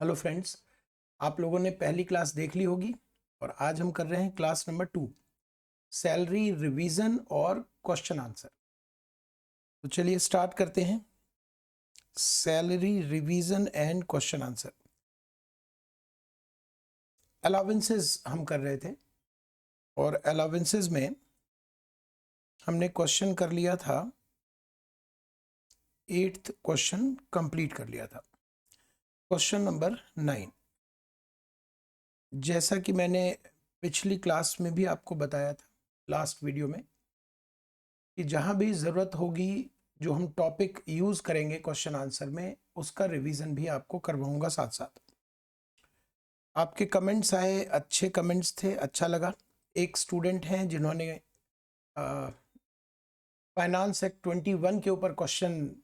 Hello friends, आप लोगों ने पहली क्लास देख ली होगी और आज हम कर रहे हैं क्लास नंबर 2, सैलरी रिवीजन और क्वेश्चन आंसर। तो चलिए स्टार्ट करते हैं। Salary revision and question answer. Allowances हम कर रहे थे और अलाउंसेस में हमने क्वेश्चन कर लिया था, 8th क्वेश्चन कंप्लीट कर लिया था। क्वेश्चन नंबर 9, जैसा कि मैंने पिछली क्लास में भी आपको बताया था, लास्ट वीडियो में, कि जहाँ भी ज़रूरत होगी जो हम टॉपिक यूज़ करेंगे क्वेश्चन आंसर में, उसका रिवीजन भी आपको करवाऊंगा साथ साथ। आपके कमेंट्स आए, अच्छे कमेंट्स थे, अच्छा लगा। एक स्टूडेंट हैं जिन्होंने फाइनेंस एक्ट 21 के ऊपर क्वेश्चन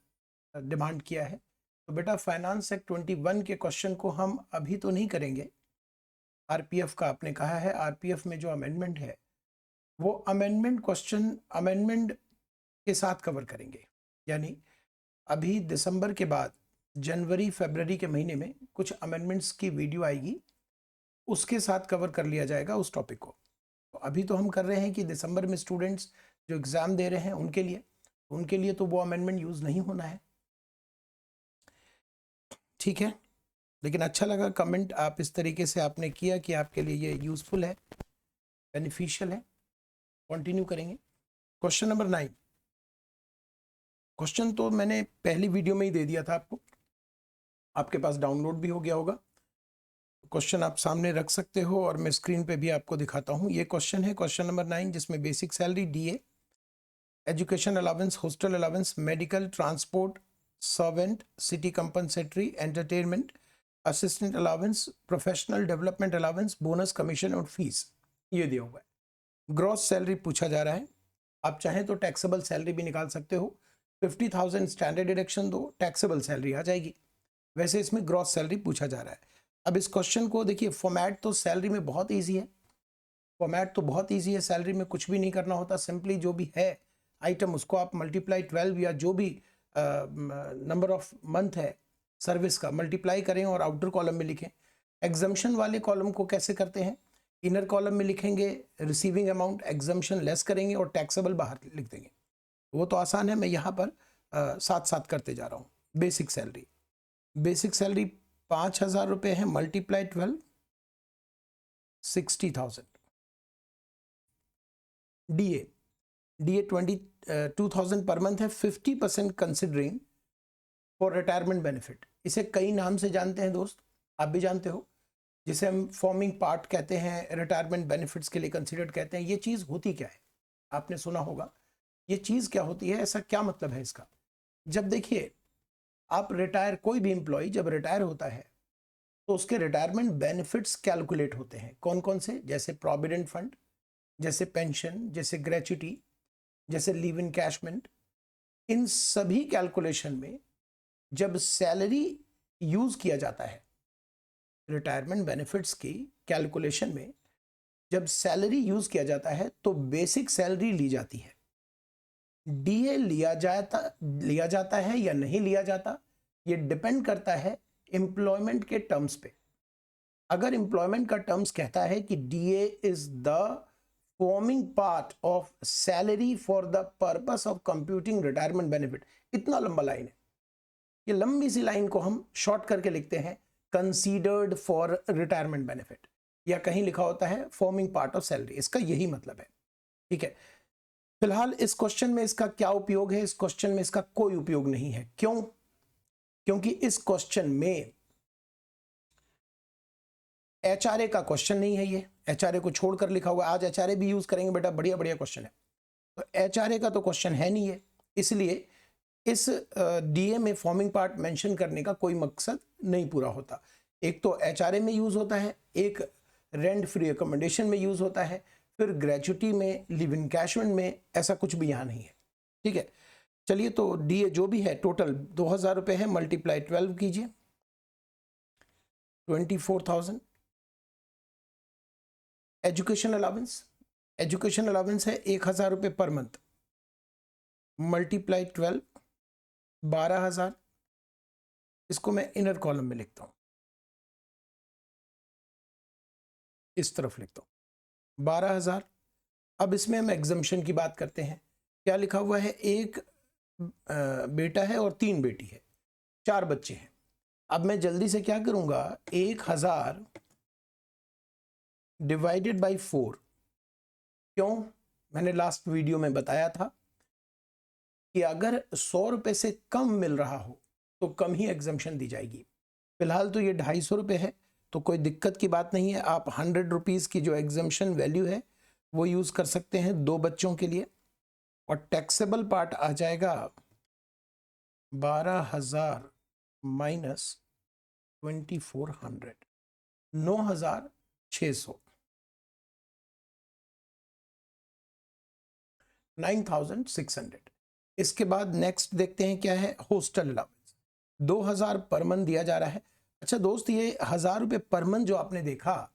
डिमांड किया है। तो बेटा, फाइनेंस एक्ट 21 के क्वेश्चन को हम अभी तो नहीं करेंगे। आरपीएफ का आपने कहा है, आरपीएफ में जो अमेंडमेंट है वो अमेंडमेंट क्वेश्चन अमेंडमेंट के साथ कवर करेंगे। यानी अभी दिसंबर के बाद जनवरी फरवरी के महीने में कुछ अमेंडमेंट्स की वीडियो आएगी, उसके साथ कवर कर लिया जाएगा उस टॉपिक को। तो अभी तो हम कर रहे हैं कि दिसंबर में स्टूडेंट्स जो एग्ज़ाम दे रहे हैं उनके लिए तो वो अमेंडमेंट यूज़ नहीं होना है, ठीक है। लेकिन अच्छा लगा कमेंट आप इस तरीके से आपने किया कि आपके लिए ये यूज़फुल है, बेनिफिशियल है। कंटिन्यू करेंगे। Question number 9। क्वेश्चन तो मैंने पहली वीडियो में ही दे दिया था आपको, आपके पास डाउनलोड भी हो गया होगा। क्वेश्चन आप सामने रख सकते हो और मैं स्क्रीन पे भी आपको दिखाता हूँ। ये क्वेश्चन है क्वेश्चन नंबर 9, जिसमें basic salary, DA, education allowance, hostel allowance, medical, transport, servant, city compensatory, entertainment, assistant allowance, professional development allowance, bonus, commission और फीस, ये दिया हुआ है। ग्रॉस सैलरी पूछा जा रहा है। आप चाहें तो टैक्सेबल सैलरी भी निकाल सकते हो। 50,000 स्टैंडर्ड डिडक्शन दो, टैक्सेबल सैलरी आ जाएगी। वैसे इसमें ग्रॉस सैलरी पूछा जा रहा है। अब इस क्वेश्चन को देखिए, फॉर्मेट तो सैलरी में बहुत इजी है। फॉर्मेट तो बहुत इजी है, सैलरी में कुछ भी नहीं करना होता। सिंपली जो भी है आइटम, उसको आप मल्टीप्लाई 12 या जो भी नंबर ऑफ मंथ है सर्विस का, मल्टीप्लाई करें और आउटर कॉलम में लिखें। एग्जम्पशन वाले कॉलम को कैसे करते हैं? इनर कॉलम में लिखेंगे रिसीविंग अमाउंट, एग्जम्पशन लेस करेंगे और टैक्सेबल बाहर लिख देंगे। वो तो आसान है, मैं यहाँ पर साथ साथ करते जा रहा हूँ। बेसिक सैलरी 5,000 रुपये है, मल्टीप्लाई 12, 60,000। डीए 22,000 पर मंथ है, 50% कंसिडरिंग फॉर रिटायरमेंट बेनिफिट। इसे कई नाम से जानते हैं दोस्त, आप भी जानते हो, जिसे हम फॉर्मिंग पार्ट कहते हैं, रिटायरमेंट बेनिफिट्स के लिए कंसिडर्ड कहते हैं। ये चीज़ होती क्या है, आपने सुना होगा। ये चीज़ क्या होती है, ऐसा क्या मतलब है इसका? जब देखिए, आप रिटायर, कोई भी एम्प्लॉय जब रिटायर होता है तो उसके रिटायरमेंट बेनिफिट्स कैलकुलेट होते हैं। कौन कौन से? जैसे प्रोविडेंट फंड, जैसे पेंशन, जैसे ग्रेच्युटी, जैसे लीव इनकैशमेंट। इन सभी कैलकुलेशन में जब सैलरी यूज किया जाता है, रिटायरमेंट बेनिफिट्स की कैलकुलेशन में जब सैलरी यूज किया जाता है तो बेसिक सैलरी ली जाती है। डीए लिया जाता है या नहीं लिया जाता, ये डिपेंड करता है एम्प्लॉयमेंट के टर्म्स पे। अगर एम्प्लॉयमेंट का टर्म्स कहता है कि DA is the forming part of salary for the purpose of computing retirement benefit, इतना लंबा लाइन है, ये लंबी सी लाइन को हम शॉर्ट करके लिखते हैं कंसीडर्ड फॉर रिटायरमेंट बेनिफिट, या कहीं लिखा होता है फॉर्मिंग पार्ट ऑफ सैलरी। इसका यही मतलब है, ठीक है। फिलहाल इस क्वेश्चन में इसका क्या उपयोग है? इस क्वेश्चन में इसका कोई उपयोग नहीं है। क्यों? क्योंकि इस क्वेश्चन में एचआरए का क्वेश्चन नहीं है। ये एचआरए को छोड़कर लिखा हुआ है। आज एचआरए भी यूज करेंगे बेटा, बढ़िया बढ़िया क्वेश्चन है। तो एचआरए का तो क्वेश्चन है नहीं है, इसलिए इस डीए में फॉर्मिंग पार्ट मेंशन करने का कोई मकसद नहीं पूरा होता। एक तो एचआरए में यूज होता है, एक रेंट फ्री अकोमोडेशन में यूज होता है, फिर ग्रेच्युटी में, लिव इनकैशमेंट में, ऐसा कुछ भी यहाँ नहीं है, ठीक है। चलिए, तो डीए जो भी है टोटल 2,000 रुपये है, मल्टीप्लाई 12 कीजिए, 24,000। एजुकेशन अलाउंस है 1,000 रुपये पर मंथ, मल्टीप्लाई 12, 12,000। इसको मैं इनर कॉलम में लिखता हूँ, इस तरफ लिखता हूँ 12,000। अब इसमें हम एग्जम्पशन की बात करते हैं। क्या लिखा हुआ है, एक बेटा है और 3 बेटी है, 4 बच्चे हैं। अब मैं जल्दी से क्या करूंगा, 1,000 डिवाइडेड बाई 4। क्यों, मैंने लास्ट वीडियो में बताया था कि अगर 100 रुपये से कम मिल रहा हो तो कम ही एग्जम्पशन दी जाएगी। फिलहाल तो ये 250 रुपये है, तो कोई दिक्कत की बात नहीं है। आप 100 रुपीज़ की जो एग्जम्पशन वैल्यू है वो यूज़ कर सकते हैं 2 बच्चों के लिए, और टैक्सेबल पार्ट आ जाएगा 12,000 माइनस 2400, 9,600, 9,600। इसके बाद नेक्स्ट देखते हैं क्या है, हॉस्टल अलाउंस 2,000 पर मंथ दिया जा रहा है। अच्छा दोस्त, ये 1,000 रुपये पर मंथ जो आपने देखा,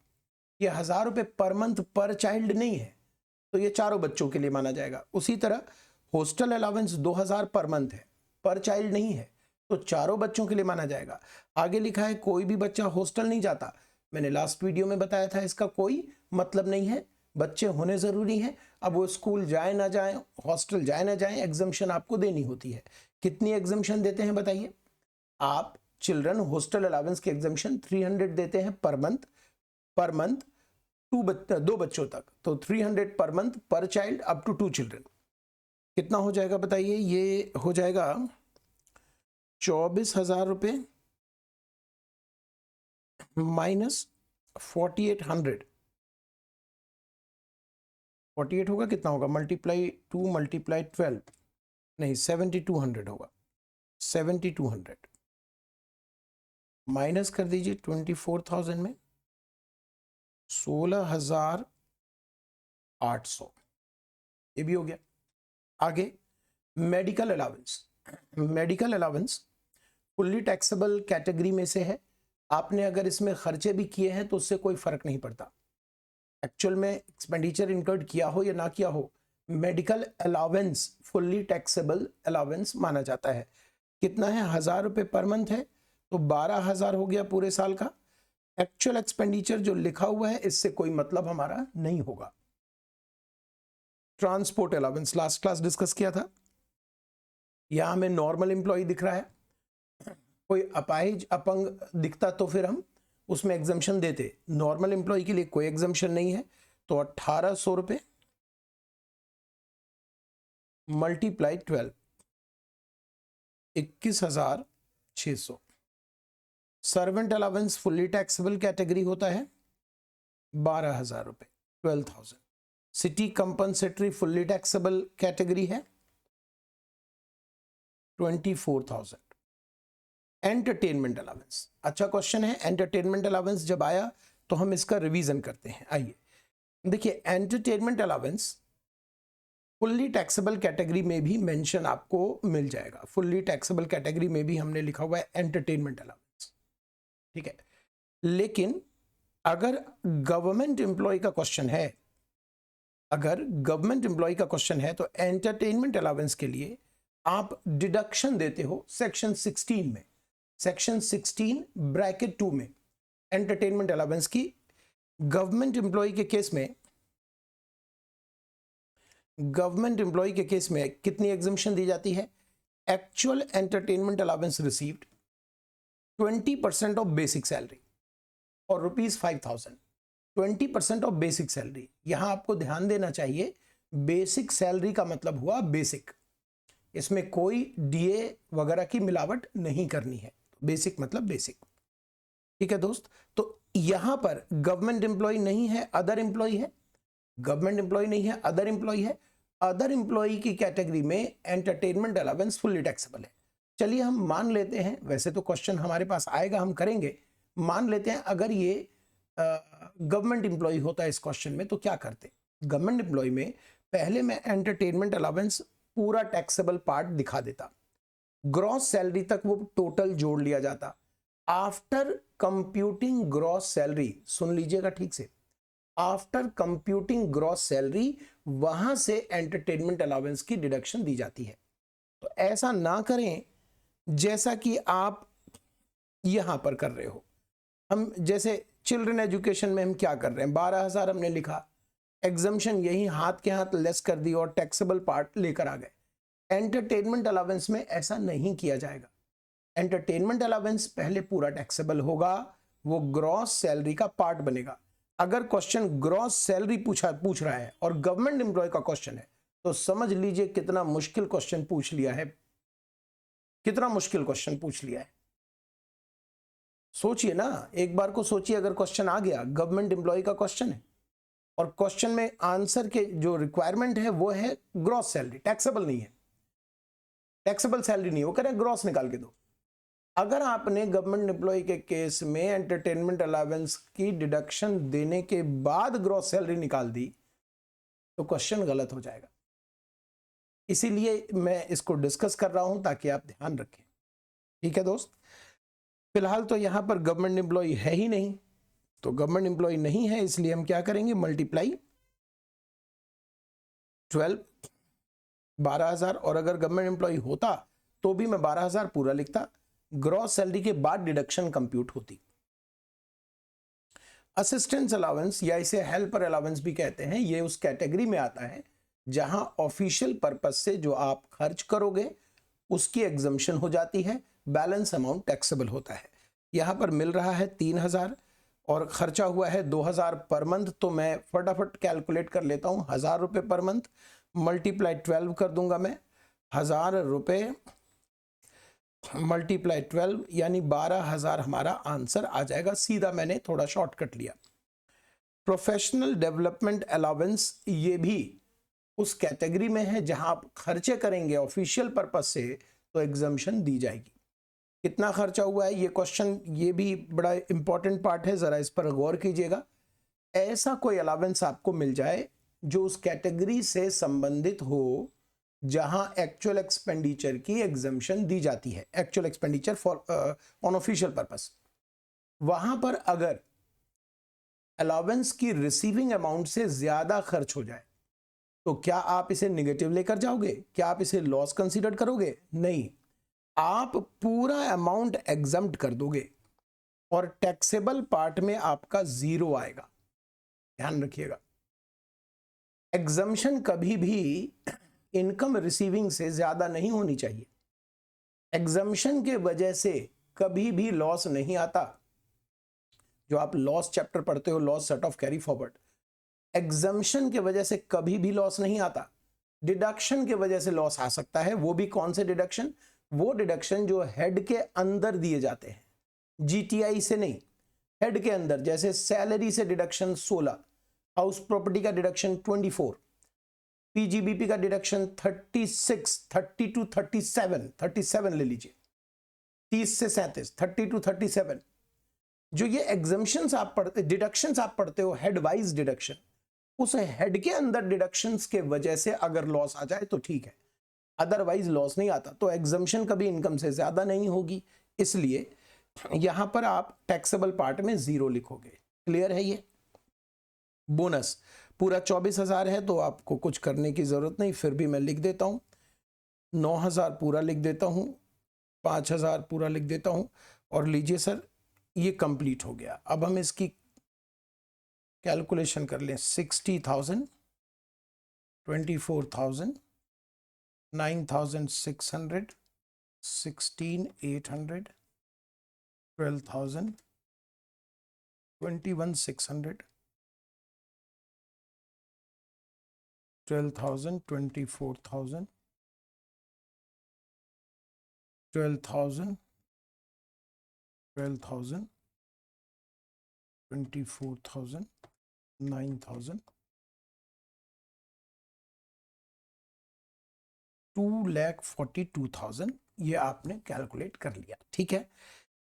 ये 1,000 रुपये पर मंथ पर चाइल्ड नहीं है, तो ये चारों बच्चों के लिए माना जाएगा। उसी तरह हॉस्टल अलाउंस 2,000 पर मंथ है, पर चाइल्ड नहीं है, तो चारों बच्चों के लिए माना जाएगा। आगे लिखा है कोई भी बच्चा हॉस्टल नहीं जाता। मैंने लास्ट वीडियो में बताया था इसका कोई मतलब नहीं है, बच्चे होने ज़रूरी हैं। अब वो स्कूल जाए ना जाए, हॉस्टल जाए ना जाए, एग्जम्पशन आपको देनी होती है। कितनी एग्जम्पशन देते हैं बताइए आप? चिल्ड्रन हॉस्टल अलाउंस की एग्जम्पशन 300 देते हैं पर मंथ 2 बच्चों तक, तो 300 पर मंथ पर चाइल्ड अप टू 2 चिल्ड्रन। कितना हो जाएगा बताइए? ये हो जाएगा 24,000 रुपये माइनस 4,800। 48 होगा, कितना होगा, मल्टीप्लाई 2 मल्टीप्लाई 12, नहीं 7,200 होगा। 7,200 माइनस कर दीजिए 24,000 में 16,800, ये भी हो गया। आगे medical allowance fully taxable category में से है। आपने अगर इसमें खर्चे भी किए हैं तो उससे कोई फर्क नहीं पड़ता, एक्चुअल में एक्सपेंडिचर इनकर्ड किया हो या ना किया हो, medical allowance fully taxable allowance माना जाता है। कितना है, 1,000 रुपये पर मंथ है, तो 12,000 हो गया पूरे साल का। एक्चुअल एक्सपेंडिचर जो लिखा हुआ है इससे कोई मतलब हमारा नहीं होगा। Transport allowance last class discuss किया था। यहां हमें नॉर्मल एम्प्लॉय दिख रहा है, कोई अपाहिज अपंग दिखता तो फिर हम उसमें एग्जम्पशन देते। नॉर्मल एम्प्लॉय के लिए कोई एग्जम्पशन नहीं है, तो 1,800 रुपये multiply 12, 21,600। Servant allowance fully taxable category होता है 12,000 रुपये, 12,000। City compensatory fully taxable category है 24,000। एंटरटेनमेंट अलाउंस, अच्छा क्वेश्चन है। एंटरटेनमेंट अलाउंस जब आया तो हम इसका रिवीजन करते हैं। आइए देखिए, entertainment allowance fully taxable category में भी मेंशन आपको मिल जाएगा। फुल्ली टैक्सेबल कैटेगरी में भी हमने लिखा हुआ है एंटरटेनमेंट अलाउंस, ठीक है। लेकिन अगर गवर्नमेंट एम्प्लॉय का क्वेश्चन है, तो एंटरटेनमेंट अलाउंस के लिए आप डिडक्शन देते हो सेक्शन 16 में, सेक्शन 16 ब्रैकेट 2 में। एंटरटेनमेंट अलाउंस की गवर्नमेंट एम्प्लॉय के केस में कितनी एग्जम्पशन दी जाती है? Actual entertainment allowance received 20% of basic salary और ₹5,000, 20% ऑफ बेसिक सैलरी। यहां आपको ध्यान देना चाहिए, बेसिक सैलरी का मतलब हुआ बेसिक, इसमें कोई डीए वगैरह की मिलावट नहीं करनी है। बेसिक मतलब बेसिक, ठीक है दोस्त। तो यहां पर गवर्नमेंट एम्प्लॉय नहीं है, अदर एम्प्लॉय है। गवर्नमेंट एम्प्लॉय नहीं है, अदर एम्प्लॉय है। अदर एम्प्लॉय की कैटेगरी में एंटरटेनमेंट अलाउंस फुल्ली टैक्सेबल है। चलिए हम मान लेते हैं, वैसे तो क्वेश्चन हमारे पास आएगा, हम करेंगे, मान लेते हैं अगर ये गवर्नमेंट एम्प्लॉय होता है इस क्वेश्चन में, तो क्या करते? गवर्नमेंट एम्प्लॉय में पहले मैं एंटरटेनमेंट अलाउंस पूरा टैक्सेबल पार्ट दिखा देता, ग्रॉस सैलरी तक वो टोटल जोड़ लिया जाता। आफ्टर कंप्यूटिंग ग्रॉस सैलरी, सुन लीजिएगा ठीक से, आफ्टर कंप्यूटिंग ग्रॉस सैलरी, वहां से एंटरटेनमेंट अलाउंस की डिडक्शन दी जाती है। तो ऐसा ना करें जैसा कि आप यहां पर कर रहे हो। हम जैसे चिल्ड्रन एजुकेशन में हम क्या कर रहे हैं, 12,000 हमने लिखा, एग्जम्पशन यही हाथ के हाथ लेस कर दी और टैक्सेबल पार्ट लेकर आ गए। एंटरटेनमेंट अलावेंस में ऐसा नहीं किया जाएगा। एंटरटेनमेंट अलावेंस पहले पूरा टैक्सेबल होगा, वो ग्रॉस सैलरी का पार्ट बनेगा। अगर क्वेश्चन ग्रॉस सैलरी पूछ रहा है और गवर्नमेंट एम्प्लॉय का क्वेश्चन है तो समझ लीजिए कितना मुश्किल क्वेश्चन पूछ लिया है, कितना मुश्किल क्वेश्चन पूछ लिया है। सोचिए ना, एक बार को सोचिए, अगर क्वेश्चन आ गया गवर्नमेंट एम्प्लॉय का क्वेश्चन है और क्वेश्चन में आंसर के जो रिक्वायरमेंट है वो है ग्रॉस सैलरी, टैक्सेबल नहीं है, टैक्सेबल सैलरी नहीं, वो कह रहे हैं ग्रॉस निकाल के दो। अगर आपने गवर्नमेंट एम्प्लॉय के केस में एंटरटेनमेंट अलावेंस की डिडक्शन देने के बाद ग्रॉस सैलरी निकाल दी तो क्वेश्चन गलत हो जाएगा। इसीलिए मैं इसको डिस्कस कर रहा हूं ताकि आप ध्यान रखें। ठीक है दोस्त, फिलहाल तो यहां पर गवर्नमेंट एम्प्लॉय है ही नहीं, तो गवर्नमेंट एम्प्लॉय नहीं है इसलिए हम क्या करेंगे, मल्टीप्लाई 12, 12,000, और अगर गवर्नमेंट एम्प्लॉय होता तो भी मैं 12,000 पूरा लिखता, ग्रॉस सैलरी के बाद डिडक्शन कंप्यूट होती। असिस्टेंस अलावेंस या इसे हेल्पर अलावेंस भी कहते हैं, ये उस कैटेगरी में आता है जहां ऑफिशियल पर्पस से जो आप खर्च करोगे उसकी एग्जम्पशन हो जाती है, बैलेंस अमाउंट टैक्सेबल होता है। यहां पर मिल रहा है 3,000 और खर्चा हुआ है 2,000 पर मंथ, तो मैं फटाफट कैलकुलेट कर लेता हूं, 1,000 रुपये पर मंथ मल्टीप्लाई 12 कर दूंगा मैं, 1,000 रुपये मल्टीप्लाई 12 यानी 12,000 हमारा आंसर आ जाएगा। सीधा मैंने थोड़ा शॉर्टकट लिया। प्रोफेशनल डेवलपमेंट अलावेंस ये भी उस कैटेगरी में है जहां आप खर्चे करेंगे ऑफिशियल पर्पस से तो एग्जम्पशन दी जाएगी। कितना खर्चा हुआ है ये क्वेश्चन, ये भी बड़ा इंपॉर्टेंट पार्ट है, जरा इस पर गौर कीजिएगा। ऐसा कोई अलावेंस आपको मिल जाए जो उस कैटेगरी से संबंधित हो जहां एक्चुअल एक्सपेंडिचर की एग्जम्पशन दी जाती है, actual expenditure for on official purpose. वहां पर अगर अलावेंस की रिसीविंग अमाउंट से ज्यादा खर्च हो जाए तो क्या आप इसे निगेटिव लेकर जाओगे, क्या आप इसे लॉस कंसीडर करोगे? नहीं, आप पूरा अमाउंट एग्जम्प्ट कर दोगे और टैक्सेबल पार्ट में आपका 0 आएगा। ध्यान रखिएगा, एग्जम्पशन कभी भी इनकम रिसीविंग से ज्यादा नहीं होनी चाहिए। एग्जम्पशन के वजह से कभी भी लॉस नहीं आता। जो आप लॉस चैप्टर पढ़ते हो, loss set of carry forward, exemption के वजह से कभी भी लॉस नहीं आता। डिडक्शन के वजह से लॉस आ सकता है, वो भी कौन से डिडक्शन, वो डिडक्शन जो हेड के अंदर दिए जाते हैं, जीटीआई से नहीं, हेड के अंदर। जैसे सैलरी से डिडक्शन 16, हाउस प्रॉपर्टी का डिडक्शन 24, पीजीबीपी का डिडक्शन 36, 30 टू 37 ले लीजिए, 30 से 37, 30 टू 37। जो ये एग्जम्पशंस आप पढ़ते, डिडक्शंस आप पढ़ते हो, हेड वाइज डिडक्शन, उस हेड के अंदर डिडक्शंस के वजह से अगर लॉस आ जाए तो ठीक है, अदरवाइज लॉस नहीं आता। तो एग्जम्पशन कभी इनकम से ज्यादा नहीं होगी, इसलिए यहां पर आप टैक्सेबल पार्ट में 0 लिखोगे। क्लियर है ये? बोनस पूरा 24,000 है तो आपको कुछ करने की जरूरत नहीं, फिर भी मैं लिख देता हूं, 9,000 पूरा लिख देता हूं, 5,000 पूरा लिख देता हूं, और लीजिए सर ये कंप्लीट हो गया। अब हम इसकी कैलकुलेशन कर लें, 60,000, 24,000, 9,600, 16,800, 12,000, 21,600, 12,000, 24,000, 12,000, 12,000, 24,000, 9,000, 2,42,000 ये आपने कैलकुलेट कर लिया। ठीक है,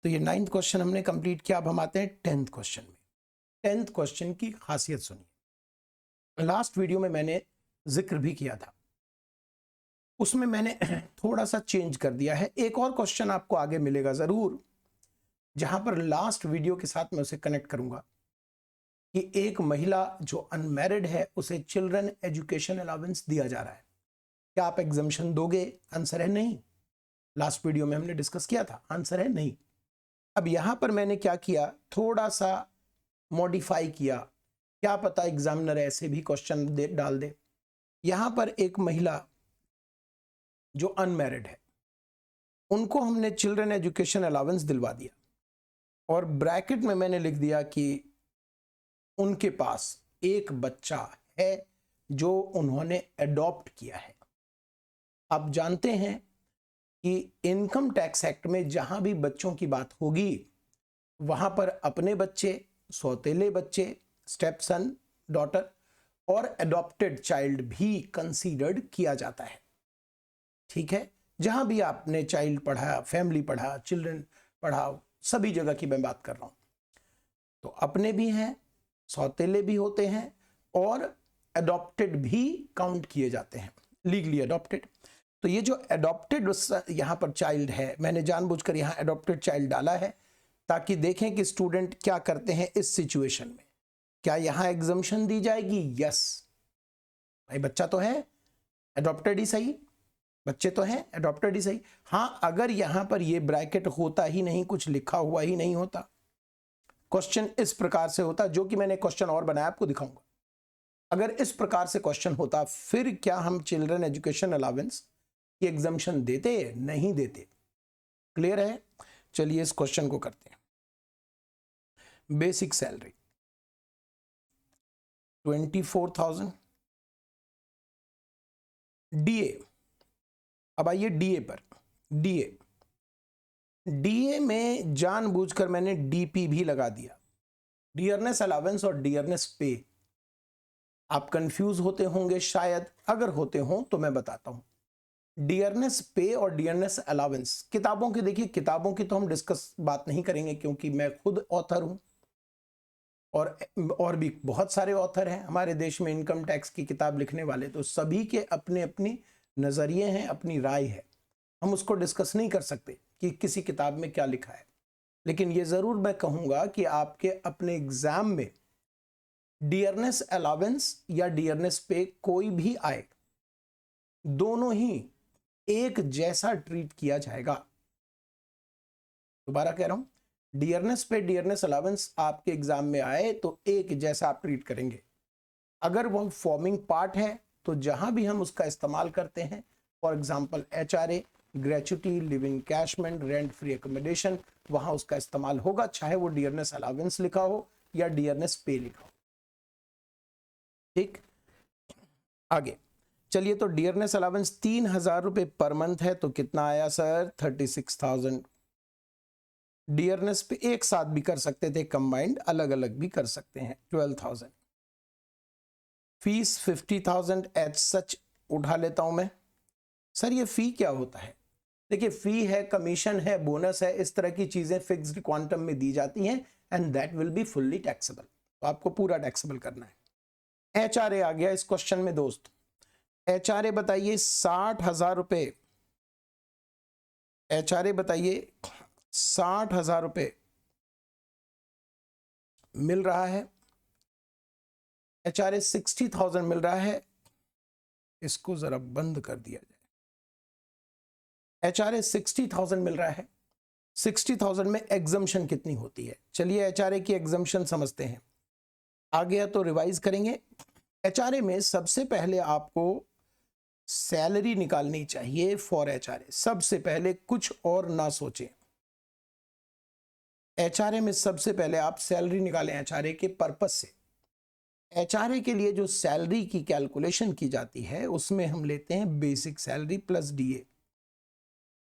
तो ये 9th क्वेश्चन हमने कंप्लीट किया। अब हम आते हैं 10th क्वेश्चन में। 10th क्वेश्चन की खासियत सुनिए। लास्ट वीडियो में मैंने जिक्र भी किया था, उसमें मैंने थोड़ा सा चेंज कर दिया है। एक और क्वेश्चन आपको आगे मिलेगा जरूर, जहां पर लास्ट वीडियो के साथ मैं उसे कनेक्ट करूंगा कि एक महिला जो अनमैरिड है उसे चिल्ड्रन एजुकेशन अलावेंस दिया जा रहा है, क्या आप एग्जम्पशन दोगे? आंसर है नहीं। लास्ट वीडियो में हमने डिस्कस किया था, आंसर है नहीं। अब यहां पर मैंने क्या किया, थोड़ा सा मॉडिफाई किया, क्या पता एग्जामिनर ऐसे भी क्वेश्चन डाल दे। यहां पर एक महिला जो अनमैरिड है, उनको हमने चिल्ड्रन एजुकेशन अलाउंस दिलवा दिया और ब्रैकेट में मैंने लिख दिया कि उनके पास एक बच्चा है जो उन्होंने अडॉप्ट किया है। आप जानते हैं कि इनकम टैक्स एक्ट में जहां भी बच्चों की बात होगी वहां पर अपने बच्चे, सौतेले बच्चे, स्टेप सन, डॉटर और अडॉप्टेड चाइल्ड भी कंसीडर्ड किया जाता है। ठीक है, जहां भी आपने चाइल्ड पढ़ा, फैमिली पढ़ा, चिल्ड्रन पढ़ा, सभी जगह की मैं बात कर रहा हूं। तो अपने भी हैं, सौतेले भी होते हैं और अडॉप्टेड भी काउंट किए जाते हैं, लीगली अडॉप्टेड। तो ये जो अडॉप्टेड यहां पर चाइल्ड है, मैंने जानबूझकर यहां अडॉप्टेड चाइल्ड डाला है ताकि देखें कि स्टूडेंट क्या करते हैं इस सिचुएशन में। क्या यहां एग्जम्पशन दी जाएगी? यस भाई, बच्चा तो है, अडॉप्टेड ही सही, बच्चे तो हैं, अडॉप्टेड ही सही। हां, अगर यहां पर ये ब्रैकेट होता ही नहीं, कुछ लिखा हुआ ही नहीं होता, क्वेश्चन इस प्रकार से होता, जो कि मैंने क्वेश्चन और बनाया आपको दिखाऊंगा। अगर इस प्रकार से क्वेश्चन होता, फिर क्या हम चिल्ड्रन एजुकेशन अलाउंस की एग्जम्पशन देते? नहीं देते। क्लियर है? चलिए इस क्वेश्चन को करते हैं। Basic salary 24,000, DA. अब आइए डीए पर। डीए में जानबूझकर मैंने डीपी भी लगा दिया, डियरनेस अलाउंस और डियरनेस पे। आप कंफ्यूज होते होंगे शायद, अगर होते हो तो मैं बताता हूं। डियरनेस पे और डियरनेस अलाउंस किताबों की, देखिए किताबों की तो हम डिस्कस बात नहीं करेंगे क्योंकि मैं खुद ऑथर हूं और भी बहुत सारे ऑथर हैं हमारे देश में इनकम टैक्स की किताब लिखने वाले, तो सभी के अपने अपनी नजरिए हैं, अपनी राय है। हम उसको डिस्कस नहीं कर सकते कि किसी किताब में क्या लिखा है, लेकिन ये जरूर मैं कहूंगा कि आपके अपने एग्जाम में डियरनेस अलाउंस या डियरनेस पे कोई भी आए, दोनों ही एक जैसा ट्रीट किया जाएगा। दोबारा कह रहा हूं, डियरनेस पे, डियरनेस अलाउंस आपके एग्जाम में आए तो एक जैसा आप ट्रीट करेंगे। अगर वो फॉर्मिंग पार्ट है तो जहां भी हम उसका इस्तेमाल करते हैं, for example HRA, gratuity, living कैशमेंट, rent free accommodation, वहां उसका इस्तेमाल होगा, चाहे वो डियरनेस अलाउंस लिखा हो या डियरनेस पे लिखा हो। ठीक, आगे चलिए। तो डियरनेस अलाउंस 3,000 रुपए पर मंथ है, तो कितना आया सर? 36,000। डियरनेस पे एक साथ भी कर सकते थे, कंबाइंड, अलग अलग भी कर सकते हैं, 12,000। फीस 50,000 एज सच उठा लेता हूं मैं। सर ये फी क्या होता है? देखिए, फी है, कमीशन है, बोनस है, इस तरह की चीजें फिक्स्ड क्वांटम में दी जाती हैं and that will be fully taxable. तो आपको पूरा टैक्सेबल करना है। एचआरए आ गया इस क्वेश्चन में दोस्त। एचआरए बताइए 60,000 रुपए। एचआरए बताइए 60,000 रुपए मिल रहा है। एचआरए 60,000 मिल रहा है। इसको जरा बंद कर दिया जाए। एचआरए 60,000 मिल रहा है। 60,000 में एग्जम्पशन कितनी होती है? चलिए एचआरए की एग्जम्पशन समझते हैं। आ गया तो रिवाइज करेंगे। एचआरए में सबसे पहले आपको सैलरी निकालनी चाहिए फॉर एचआरए। सबसे पहले कुछ और ना सोचें, एचआरए में सबसे पहले आप सैलरी निकालें एचआरए के पर्पस से। एचआरए के लिए जो सैलरी की कैलकुलेशन की जाती है उसमें हम लेते हैं बेसिक सैलरी प्लस डीए।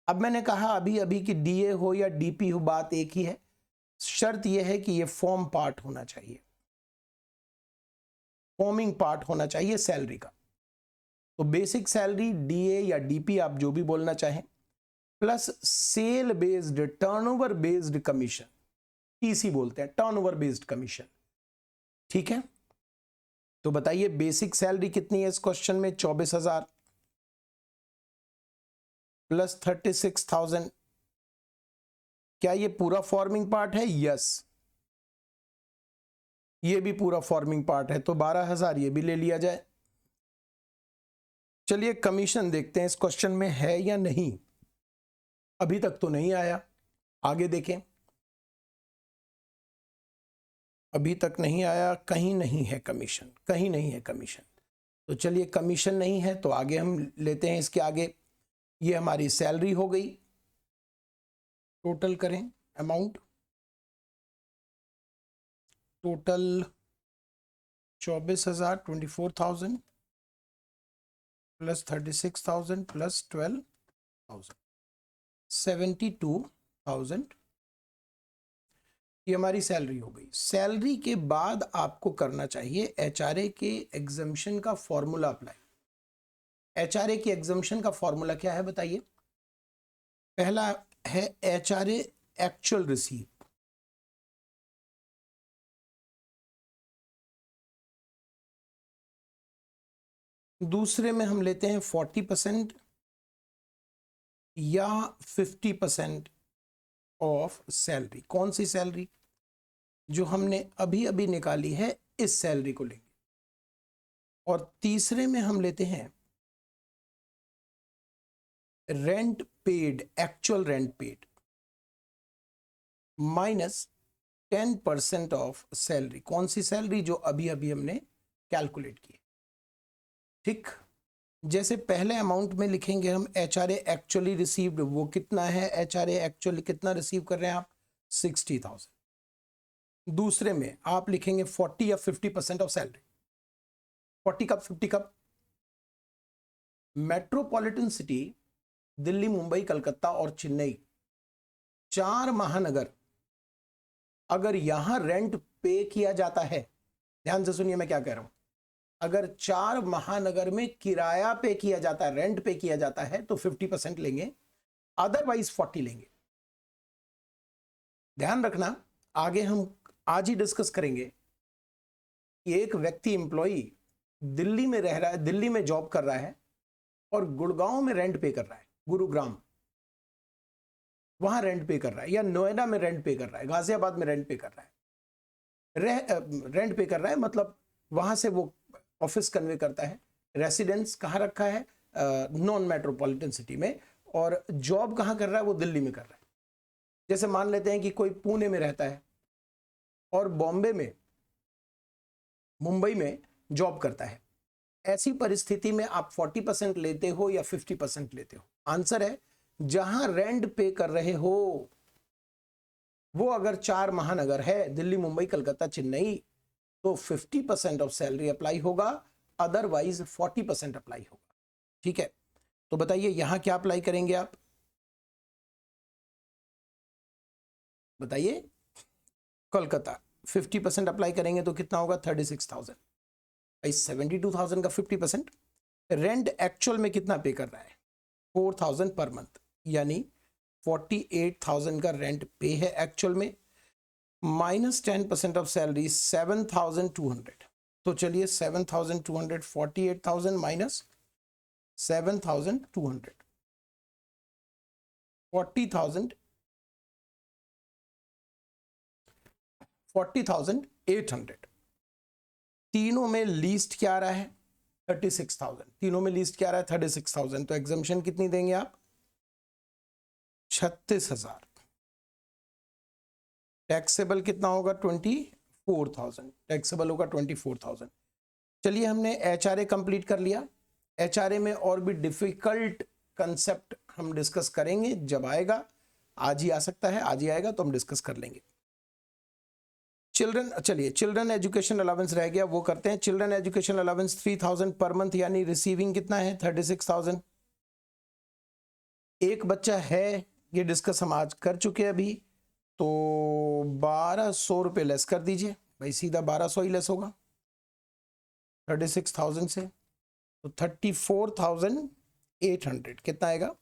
अब मैंने कहा अभी अभी कि डीए हो या डीपी हो, बात एक ही है। शर्त यह है कि यह फॉर्म पार्ट होना चाहिए, फॉर्मिंग पार्ट होना चाहिए सैलरी का। तो बेसिक सैलरी, डीए या डीपी, आप जो भी बोलना चाहें, plus sale based, turnover based commission, TC बोलते हैं, टर्नओवर बेस्ड कमीशन। ठीक है, तो बताइए बेसिक सैलरी कितनी है इस क्वेश्चन में? 24,000 प्लस 36,000। क्या ये पूरा फॉर्मिंग पार्ट है? यस, ये भी पूरा फॉर्मिंग पार्ट है, तो 12,000 ये भी ले लिया जाए। चलिए कमीशन देखते हैं इस क्वेश्चन में है या नहीं। अभी तक तो नहीं आया, आगे देखें। अभी तक नहीं आया, कहीं नहीं है कमीशन, कहीं नहीं है कमीशन। तो चलिए कमीशन नहीं है तो आगे हम लेते हैं, इसके आगे ये हमारी सैलरी हो गई। टोटल करें अमाउंट, टोटल 24,000, 24,000 प्लस 36,000 प्लस 12,000, 72,000 ये हमारी सैलरी हो गई। सैलरी के बाद आपको करना चाहिए एचआरए के एग्जम्पशन का फॉर्मूला अप्लाई। एचआरए की एग्जम्पशन का फॉर्मूला क्या है बताइए? पहला है एचआरए एक्चुअल रिसीव, दूसरे में हम लेते हैं 40% या 50% ऑफ सैलरी। कौन सी सैलरी? जो हमने अभी अभी निकाली है, इस सैलरी को लेंगे। और तीसरे में हम लेते हैं rent paid, actual rent paid minus 10% of salary. कौन सी सैलरी? जो अभी अभी हमने कैलकुलेट की। ठीक, जैसे पहले अमाउंट में लिखेंगे हम एचआरए एक्चुअली रिसीव्ड, वो कितना है? एचआरए एक्चुअली कितना रिसीव कर रहे हैं आप? 60,000। दूसरे में आप लिखेंगे 40 या 50% ऑफ सैलरी। 40 कब, 50 कब? मेट्रोपॉलिटन सिटी दिल्ली, मुंबई, कलकत्ता और चेन्नई, 4 महानगर, अगर यहां रेंट पे किया जाता है, ध्यान से सुनिए मैं क्या कह रहा हूं, अगर 4 महानगर में किराया पे किया जाता है, रेंट पे किया जाता है, तो 50% लेंगे, अदरवाइज 40 लेंगे। ध्यान रखना, आगे हम आज ही डिस्कस करेंगे कि एक व्यक्ति एम्प्लॉई दिल्ली में रह रहा है, दिल्ली में जॉब कर रहा है और गुड़गांव में रेंट पे कर रहा है, गुरुग्राम वहां रेंट पे कर रहा है, या नोएडा में रेंट पे कर रहा है, गाजियाबाद में रेंट पे कर रहा है, रेंट पे कर रहा है, मतलब वहां से वो ऑफिस कन्वे करता है। रेसिडेंस कहाँ रखा है? नॉन मेट्रोपॉलिटन सिटी में, और जॉब कहाँ कर रहा है? वो दिल्ली में कर रहा है। जैसे मान लेते हैं कि कोई पुणे में रहता है और बॉम्बे में, मुंबई में जॉब करता है। ऐसी परिस्थिति में आप 40% लेते हो या 50% लेते हो? आंसर है, जहां रेंट पे कर रहे हो वो अगर 4 महानगर है, दिल्ली, मुंबई, कलकत्ता, चेन्नई, तो 50% ऑफ सैलरी अप्लाई होगा, अदरवाइज 40% अप्लाई होगा। ठीक है, तो बताइए यहां क्या अप्लाई करेंगे आप? बताइए, कोलकाता 50% अप्लाई करेंगे तो कितना होगा? 36,000। 72,000 का 50%। रेंट एक्चुअल में कितना पे कर रहा है? 4,000 पर मंथ, यानी 48,000 का रेंट पे है एक्चुअल में, माइनस 10% ऑफ सैलरी 7,200। तो चलिए 7,200, 48,000 माइनस 7,200, 40,800। तीनों में लीस्ट क्या आ रहा है? 36,000। तीनों में लीस्ट क्या आ रहा है? 36,000। तो एग्जम्पशन कितनी देंगे आप? 36,000। टैक्सेबल कितना होगा? 24,000। टैक्सेबल होगा 24,000। चलिए हमने एचआरए कंप्लीट कर लिया। एचआरए में और भी डिफिकल्ट कंसेप्ट हम डिस्कस करेंगे जब आएगा। आज ही आ सकता है, आज ही आएगा तो हम डिस्कस कर लेंगे। चिल्ड्रन, चलिए चिल्ड्रन एजुकेशन अलाउंस रह गया, वो करते हैं। Children education allowance 3,000 per month, यानी रिसीविंग कितना है? 36,000। एक बच्चा है, ये डिस्कस हम आज कर चुके हैं अभी, तो 1,200 रुपये लेस कर दीजिए भाई, सीधा 1,200 ही लेस होगा 36,000 से, तो 34,800 कितना आएगा?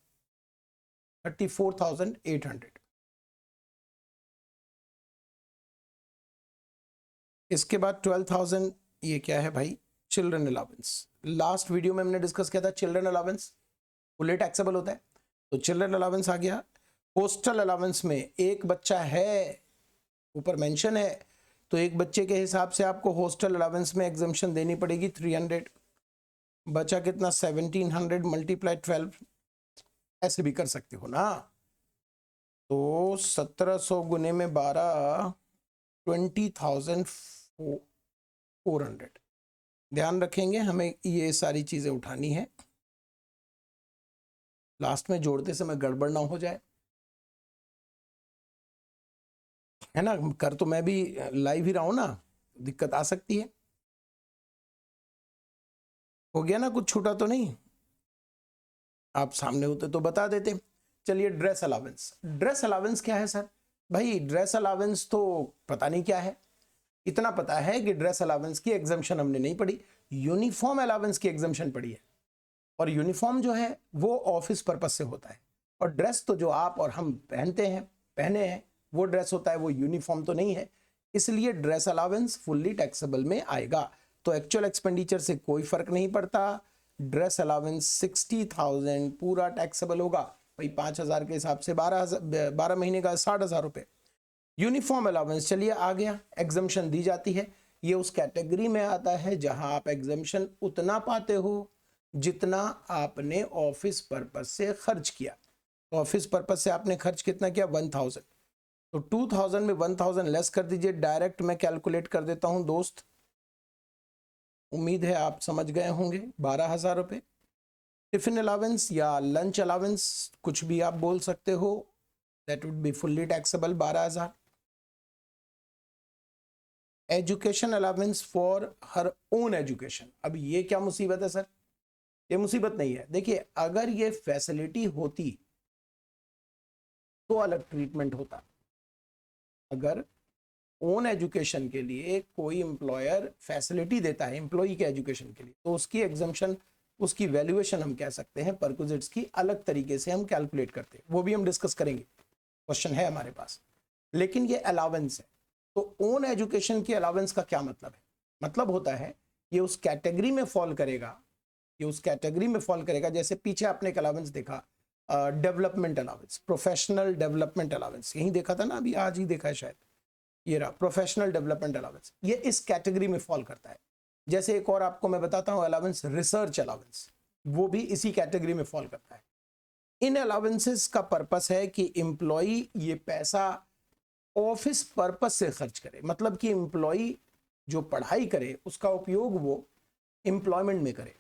34,800। इसके बाद 12,000, ये क्या है भाई? Children allowance. लास्ट वीडियो में हमने डिस्कस किया था चिल्ड्रन अलाउंस फुली टैक्सेबल होता है, तो चिल्ड्रन अलाउंस आ गया। हॉस्टल अलाउंस में एक बच्चा है, ऊपर मेंशन है, तो एक बच्चे के हिसाब से आपको हॉस्टल अलाउंस में एग्जम्पशन देनी पड़ेगी 300। बचा कितना? 1,700 मल्टीप्लाई 12, ऐसे भी कर सकते हो ना। तो 1,700 गुने में 12, 20,400। ध्यान रखेंगे हमें ये सारी चीजें उठानी है, लास्ट में जोड़ते समय गड़बड़ ना हो जाए, है ना। कर तो मैं भी लाइव ही रहा हूं ना, दिक्कत आ सकती है। हो गया ना, कुछ छूटा तो नहीं? आप सामने होते तो बता देते। चलिए, ड्रेस अलावेंस। ड्रेस अलावेंस क्या है सर? भाई ड्रेस अलावेंस तो पता नहीं क्या है, इतना पता है कि ड्रेस अलावेंस की एग्जम्पशन हमने नहीं पढ़ी, यूनिफॉर्म अलावेंस की एग्जम्पशन पढ़ी है। और यूनिफॉर्म जो है वो ऑफिस पर्पस से होता है, और ड्रेस तो जो आप और हम पहनते हैं, पहने हैं, वो ड्रेस होता है, वो यूनिफॉर्म तो नहीं है। इसलिए ड्रेस अलावेंस फुल्ली टैक्सेबल में आएगा। तो एक्चुअल एक्सपेंडिचर से कोई फर्क नहीं पड़ता, ड्रेस अलावेंस 60,000 पूरा टैक्सेबल होगा। भाई 5,000 के हिसाब से 12 महीने का 60,000 रुपये। यूनिफॉर्म अलावेंस, चलिए आ गया, एग्जम्पशन दी जाती है। ये उस कैटेगरी में आता है जहां आप एग्जम्पशन उतना पाते हो जितना आपने ऑफिस पर्पस से खर्च किया। ऑफिस पर्पस से आपने खर्च कितना किया? 1,000। तो 2,000 में 1,000 लेस कर दीजिए, डायरेक्ट मैं कैलकुलेट कर देता हूं दोस्त, उम्मीद है आप समझ गए होंगे। 12,000 रुपये। टिफिन अलावेंस या लंच अलावेंस, कुछ भी आप बोल सकते हो, that would be fully taxable 12,000। Education allowance for her own education. अब ये क्या मुसीबत है सर? ये मुसीबत नहीं है। देखिए, अगर ये फैसिलिटी होती तो अलग ट्रीटमेंट होता। अगर ओन एजुकेशन के लिए कोई एम्प्लॉयर फैसिलिटी देता है एम्प्लॉई के एजुकेशन के लिए, तो उसकी एग्जम्पशन, उसकी वैल्यूएशन हम कह सकते हैं परक्विजिट्स की अलग तरीके से हम कैलकुलेट करते हैं, वो भी हम डिस्कस करेंगे, क्वेश्चन है हमारे पास। लेकिन ये अलावेंस है। तो ओन एजुकेशन की अलावेंस का क्या मतलब है? मतलब होता है ये उस कैटेगरी में फॉल करेगा, ये उस कैटेगरी में फॉल करेगा, जैसे पीछे आपने एक अलावेंस देखा, development allowance, professional development allowance, यही देखा था ना, अभी आज ही देखा है शायद, ये रहा प्रोफेशनल डेवलपमेंट अलावेंस। ये इस कैटेगरी में फॉल करता है। जैसे एक और आपको मैं बताता हूं अलावेंस, रिसर्च अलावेंस, वो भी इसी कैटेगरी में फॉल करता है। इन अलावेंसेस का पर्पस है कि एम्प्लॉय ये पैसा ऑफिस पर्पस से खर्च करे, मतलब कि एम्प्लॉय जो पढ़ाई करे उसका उपयोग वो एम्प्लॉयमेंट में करे।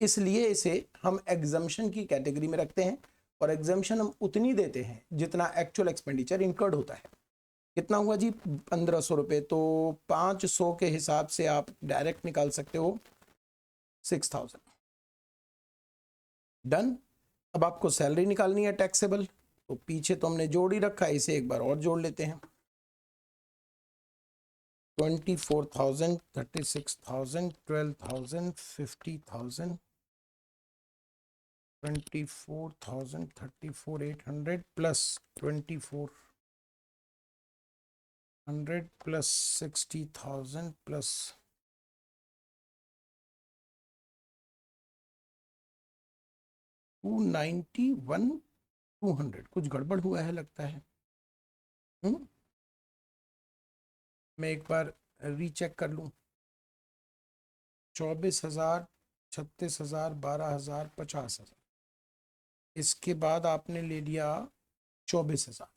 इसलिए इसे हम एग्जम्पशन की कैटेगरी में रखते हैं, और एग्जम्पशन हम उतनी देते हैं जितना एक्चुअल एक्सपेंडिचर इनकर्ड होता है। कितना हुआ जी? 1,500 रुपये। तो 500 के हिसाब से आप डायरेक्ट निकाल सकते हो 6,000। डन। अब आपको सैलरी निकालनी है टैक्सेबल, तो पीछे तो हमने जोड़ ही रखा है, इसे एक बार और जोड़ लेते हैं। 24,000, 36,000, 12,000, 50,000, 24,000, 34,800 प्लस 2,400 प्लस 60,000 प्लस 291, 200। कुछ गड़बड़ हुआ है लगता है। मैं एक बार रीचेक कर लूं। 24,000, 36,000, 12,000, 50,000, इसके बाद आपने ले लिया 24,000,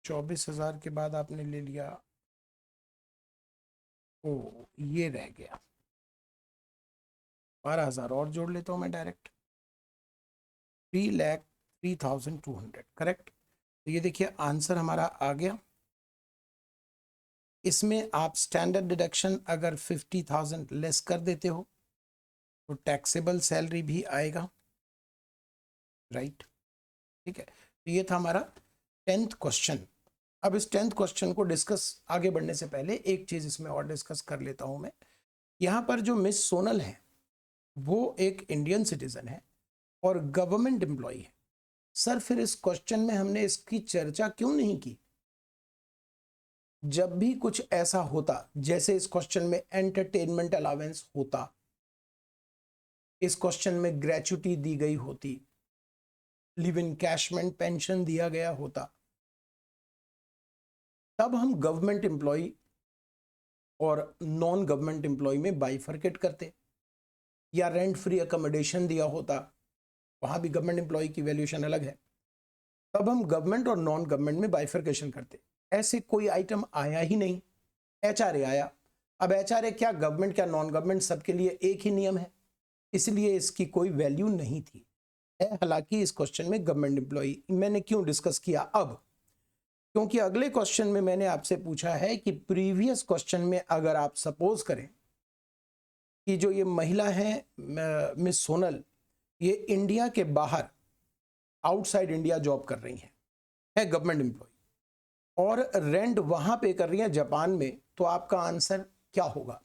24,000 के बाद आपने ले लिया, ओ ये रह गया 12,000, और जोड़ लेता हूं मैं डायरेक्ट, 3,03,200। करेक्ट। तो ये देखिए आंसर हमारा आ गया। इसमें आप स्टैंडर्ड डिडक्शन अगर 50,000 लेस कर देते हो तो टैक्सेबल सैलरी भी आएगा, राइट। ठीक है, तो ये था हमारा 10th क्वेश्चन। अब इस 10th क्वेश्चन को डिस्कस आगे बढ़ने से पहले एक चीज इसमें और डिस्कस कर लेता हूं मैं। यहाँ पर जो मिस सोनल है वो एक इंडियन सिटीजन है और गवर्नमेंट एम्प्लॉय है। सर फिर इस क्वेश्चन में हमने इसकी चर्चा क्यों नहीं की? जब भी कुछ ऐसा होता, जैसे इस क्वेश्चन में एंटरटेनमेंट अलावेंस होता, इस क्वेश्चन में ग्रेच्युटी दी गई होती, लिव इन कैशमेंट पेंशन दिया गया होता, तब हम गवर्नमेंट एम्प्लॉय और नॉन गवर्नमेंट एम्प्लॉय में बाइफरकेट करते, या रेंट फ्री अकोमोडेशन दिया होता, वहां भी गवर्नमेंट एम्प्लॉय की वैल्यूएशन अलग है, तब हम गवर्नमेंट और नॉन गवर्नमेंट में बाइफरकेशन करते। ऐसे कोई आइटम आया ही नहीं, एचआरए आया। अब एचआरए क्या गवर्नमेंट क्या नॉन गवर्नमेंट सबके लिए एक ही नियम है, इसलिए इसकी कोई वैल्यू नहीं थी। हालांकि इस क्वेश्चन में गवर्नमेंट एम्प्लॉय मैंने क्यों डिस्कस किया अब, क्योंकि अगले क्वेश्चन में मैंने आपसे पूछा है कि प्रीवियस क्वेश्चन में अगर आप सपोज करें कि जो ये महिला है मिस सोनल, ये इंडिया के बाहर आउटसाइड इंडिया जॉब कर रही है गवर्नमेंट एम्प्लॉय, और रेंट वहां पे कर रही है जापान में, तो आपका आंसर क्या होगा?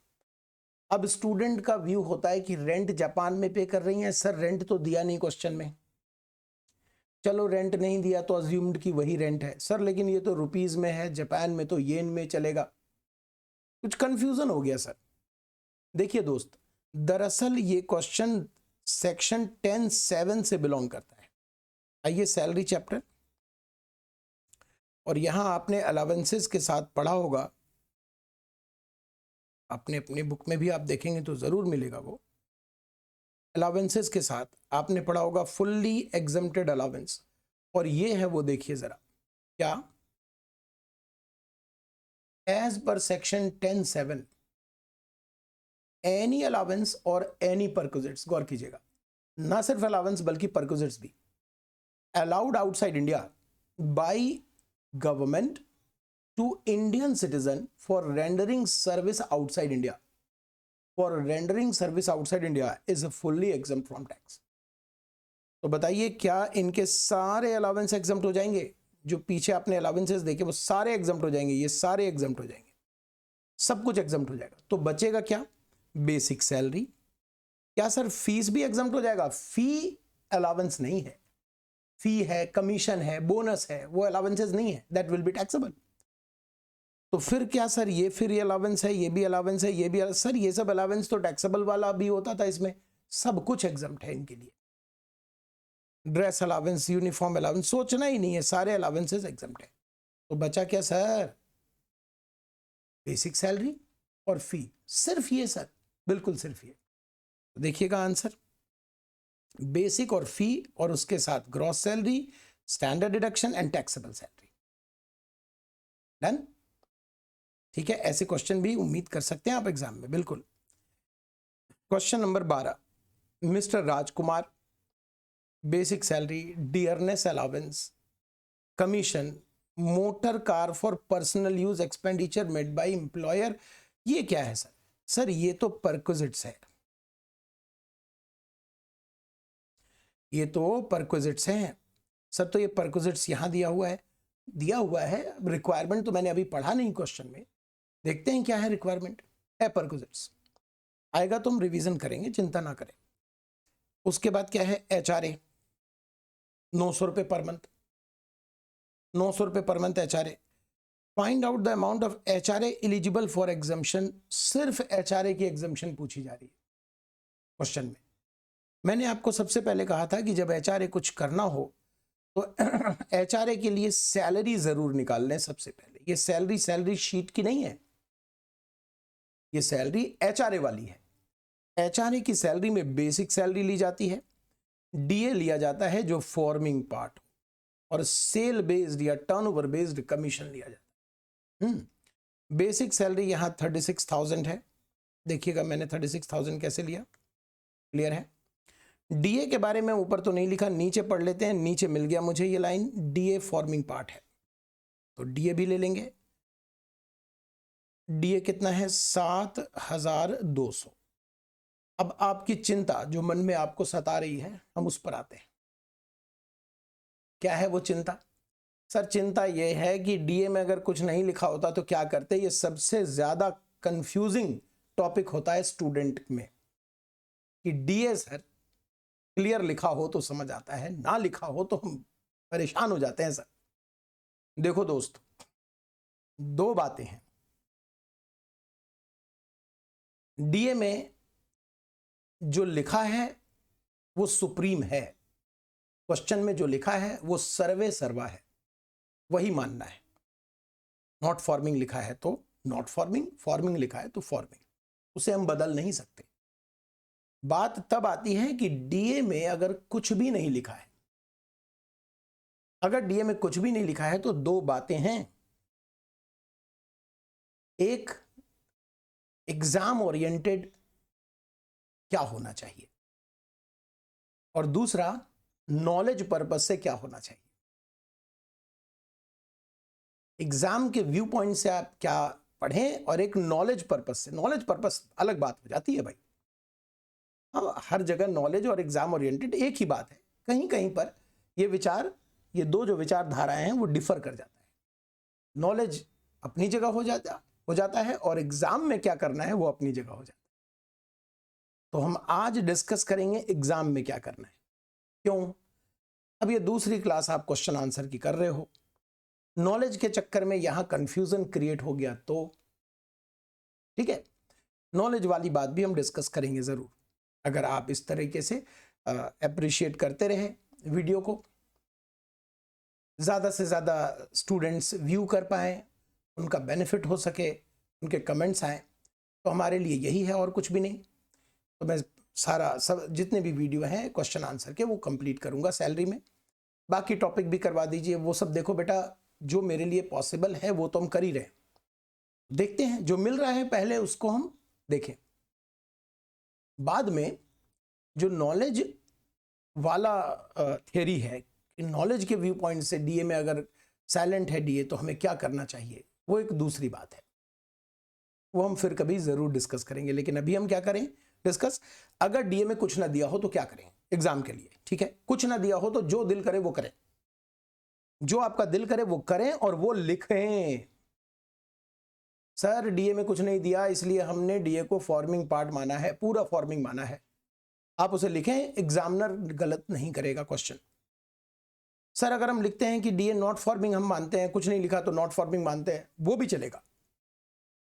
अब स्टूडेंट का व्यू होता है कि रेंट जापान में पे कर रही है, सर रेंट तो दिया नहीं क्वेश्चन में, चलो रेंट नहीं दिया तो अज्यूम्ड कि वही रेंट है, सर लेकिन ये तो रुपीज में है, जापान में तो येन में चलेगा, कुछ कंफ्यूजन हो गया सर। देखिए दोस्त, दरअसल ये क्वेश्चन सेक्शन 10(7) से बिलोंग करता है। आइए सैलरी चैप्टर, और यहां आपने अलावेंसेस के साथ पढ़ा होगा, आपने अपनी बुक में भी आप देखेंगे तो जरूर मिलेगा वो। अलावेंसेस के साथ आपने पढ़ा होगा फुल्ली एग्जम्प्टेड अलावेंस, और ये है वो, देखिए जरा क्या, as per section 10(7) any allowance और एनी परक्विजिट्स, गौर कीजिएगा, ना सिर्फ अलावेंस बल्कि परक्विजिट्स भी, allowed outside India by government to Indian citizen for rendering service outside India, for rendering service outside India is fully exempt from tax। तो बताइए क्या इनके सारे अलावेंस एग्जम्प्ट हो जाएंगे? जो पीछे आपने अलावेंसेस देखे वो सारे एग्जम्प्ट हो जाएंगे, ये सारे एग्जम्प्ट हो जाएंगे, सब कुछ एग्जम्प्ट हो जाएगा। तो बचेगा क्या? Basic salary. क्या सर फीस भी एग्जम्प्ट हो जाएगा? फी अलावेंस नहीं है, फी है, कमीशन है, बोनस है, वो अलावेंसेस नहीं है, दैट विल बी टैक्सेबल। तो फिर क्या सर, ये फिर ये अलावेंस है, ये भी अलावेंस है, ये भी सर ये सब अलावेंस तो टैक्सेबल वाला भी होता था, इसमें सब कुछ एग्जम्प्ट है इनके लिए। ड्रेस अलावेंस, यूनिफॉर्म अलावेंस, सोचना ही नहीं है, सारे अलावेंसेस एग्जम्प्ट है। तो बचा क्या सर? बेसिक सैलरी और फी, सिर्फ ये सर, बिल्कुल सिर्फ ये। तो देखिएगा आंसर, बेसिक और फी, और उसके साथ gross salary, standard deduction and taxable salary. Done? ठीक है, ऐसे क्वेश्चन भी उम्मीद कर सकते हैं आप एग्जाम में, बिल्कुल। Question number 12, mister Rajkumar, basic salary, dearness allowance, commission, motor car for personal use expenditure made by employer, ये क्या है सर? सर ये तो परक्विजिट्स है, ये तो परक्विजिट्स हैं सर। तो ये परक्विजिट्स यहां दिया हुआ है, दिया हुआ है। रिक्वायरमेंट तो मैंने अभी पढ़ा नहीं क्वेश्चन में, देखते हैं क्या है रिक्वायरमेंट। है परक्विजिट्स, आएगा तो हम रिवीजन करेंगे, चिंता ना करें। उसके बाद क्या है? एचआरए, 900 रुपये पर मंथ, 900 रुपये per month HRA. Find out the amount of HRA eligible for exemption, सिर्फ एचआरए की एग्जाम्शन पूछी जा रही है क्वेश्चन में। मैंने आपको सबसे पहले कहा था कि जब एचआरए कुछ करना हो तो एचआरए के लिए सैलरी जरूर निकाल लें सबसे पहले। ये सैलरी सैलरी शीट की नहीं है, ये सैलरी एचआरए वाली है। एचआरए की सैलरी में बेसिक सैलरी ली जाती है, डीए लिया जाता है जो फॉर्मिंग पार्ट, और सेल बेस्ड या टर्नओवर बेस्ड कमीशन लिया जाता है। बेसिक सैलरी यहां 36,000 है, देखिएगा मैंने 36,000 कैसे लिया, क्लियर है। डीए के बारे में ऊपर तो नहीं लिखा, नीचे पढ़ लेते हैं। नीचे मिल गया मुझे ये लाइन, डीए फॉर्मिंग पार्ट है, तो डीए भी ले लेंगे। डीए कितना है? 7,200। अब आपकी चिंता जो मन में आपको सता रही है, हम उस पर आते हैं। क्या है वो चिंता? सर चिंता ये है कि डीए में अगर कुछ नहीं लिखा होता तो क्या करते? ये सबसे ज्यादा कंफ्यूजिंग टॉपिक होता है स्टूडेंट में, कि डीए सर क्लियर लिखा हो तो समझ आता है, ना लिखा हो तो हम परेशान हो जाते हैं सर। देखो दोस्त, दो बातें हैं। डीए में जो लिखा है वो सुप्रीम है, क्वेश्चन में जो लिखा है वो सर्वे सर्वा है, वही मानना है। नॉट फॉर्मिंग लिखा है तो नॉट फॉर्मिंग, फॉर्मिंग लिखा है तो फॉर्मिंग, उसे हम बदल नहीं सकते। बात तब आती है कि डीए में अगर कुछ भी नहीं लिखा है, अगर डीए में कुछ भी नहीं लिखा है तो दो बातें हैं। एक एग्जाम ओरिएंटेड क्या होना चाहिए और दूसरा नॉलेज पर्पस से क्या होना चाहिए। एग्जाम के व्यू पॉइंट से आप क्या पढ़ें और एक नॉलेज पर्पस से। नॉलेज पर्पस अलग बात हो जाती है भाई, हाँ, हर जगह नॉलेज और एग्जाम ओरिएंटेड एक ही बात है। कहीं कहीं पर ये विचार, ये दो जो विचारधाराएं हैं वो डिफर कर जाता है। नॉलेज अपनी जगह हो जाता है और एग्जाम में क्या करना है वो अपनी जगह हो जाता है। तो हम आज डिस्कस करेंगे एग्जाम में क्या करना है। क्यों? अब ये दूसरी क्लास आप क्वेश्चन आंसर की कर रहे हो, नॉलेज के चक्कर में यहां कंफ्यूजन क्रिएट हो गया तो ठीक है, नॉलेज वाली बात भी हम डिस्कस करेंगे जरूर। अगर आप इस तरीके से अप्रिशिएट करते रहे वीडियो को, ज़्यादा से ज़्यादा स्टूडेंट्स व्यू कर पाएँ, उनका बेनिफिट हो सके, उनके कमेंट्स आएँ, तो हमारे लिए यही है और कुछ भी नहीं। तो मैं सब जितने भी वीडियो हैं क्वेश्चन आंसर के वो कंप्लीट करूँगा सैलरी में। बाकी टॉपिक भी करवा दीजिए, वो सब देखो बेटा, जो मेरे लिए पॉसिबल है वो तो हम कर ही रहे। देखते हैं जो मिल रहा है पहले उसको हम देखें, बाद में जो नॉलेज वाला थियरी है, नॉलेज के व्यू पॉइंट से डीए में अगर साइलेंट है डीए तो हमें क्या करना चाहिए, वो एक दूसरी बात है, वो हम फिर कभी जरूर डिस्कस करेंगे। लेकिन अभी हम क्या करें डिस्कस, अगर डीए में कुछ ना दिया हो तो क्या करें एग्जाम के लिए, ठीक है? कुछ ना दिया हो तो जो दिल करे वो करें, जो आपका दिल करे वो करें और वो लिखें। सर डीए में कुछ नहीं दिया इसलिए हमने डीए को फॉर्मिंग पार्ट माना है, पूरा फॉर्मिंग माना है, आप उसे लिखें, एग्जामिनर गलत नहीं करेगा क्वेश्चन। सर अगर हम लिखते हैं कि डीए नॉट फॉर्मिंग हम मानते हैं, कुछ नहीं लिखा तो नॉट फॉर्मिंग मानते हैं, वो भी चलेगा,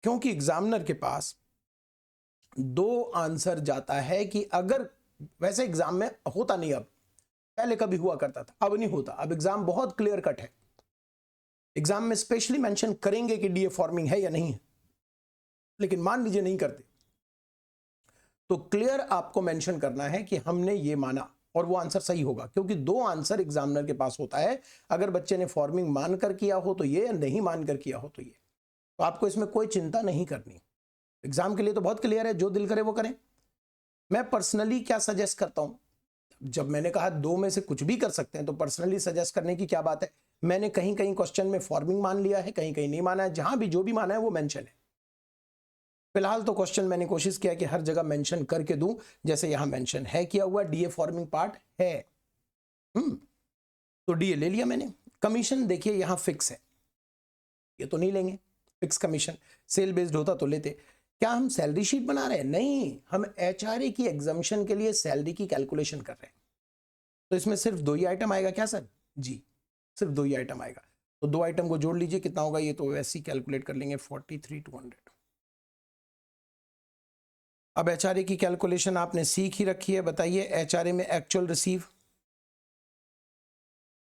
क्योंकि एग्जामिनर के पास दो आंसर जाता है कि अगर, वैसे एग्जाम में होता नहीं, अब पहले कभी हुआ करता था, अब नहीं होता, अब एग्जाम बहुत क्लियर कट है। एग्जाम में स्पेशली मेंशन करेंगे कि डीए फॉर्मिंग है या नहीं है, लेकिन मान लीजिए नहीं करते तो क्लियर आपको मेंशन करना है कि हमने ये माना, और वो आंसर सही होगा, क्योंकि दो आंसर एग्जामिनर के पास होता है, अगर बच्चे ने फॉर्मिंग मानकर किया हो तो ये, नहीं मानकर किया हो तो ये। तो आपको इसमें कोई चिंता नहीं करनी, एग्जाम के लिए तो बहुत क्लियर है, जो दिल करे वो करें। मैं पर्सनली क्या सजेस्ट करता हूं, जब मैंने कहा दो में से कुछ भी कर सकते हैं तो पर्सनली सजेस्ट करने की क्या बात है। मैंने कहीं कहीं क्वेश्चन में फॉर्मिंग मान लिया है, कहीं कहीं नहीं माना है, जहां भी जो भी माना है वो मेंशन है। फिलहाल तो क्वेश्चन मैंने कोशिश किया कि हर जगह मेंशन करके दूं, जैसे यहां मेंशन है किया हुआ डीए फॉर्मिंग पार्ट है। तो डीए ले लिया मैंने। कमीशन देखिए यहां फिक्स है, ये तो नहीं लेंगे, फिक्स कमीशन, सेल बेस्ड होता तो लेते। क्या हम सैलरी शीट बना रहे हैं? नहीं, हम एचआरए की एग्जामिशन के लिए सैलरी की कैलकुलेशन कर रहे हैं। तो इसमें सिर्फ दो ही आइटम आएगा क्या सर? जी, सिर्फ दो ही आइटम आएगा। तो दो आइटम को जोड़ लीजिए, कितना होगा ये तो वैसे ही कैलकुलेट कर लेंगे, 43,200। अब एचआरए की कैलकुलेशन आपने सीख ही रखी है, बताइए एचआरए में एक्चुअल रिसीव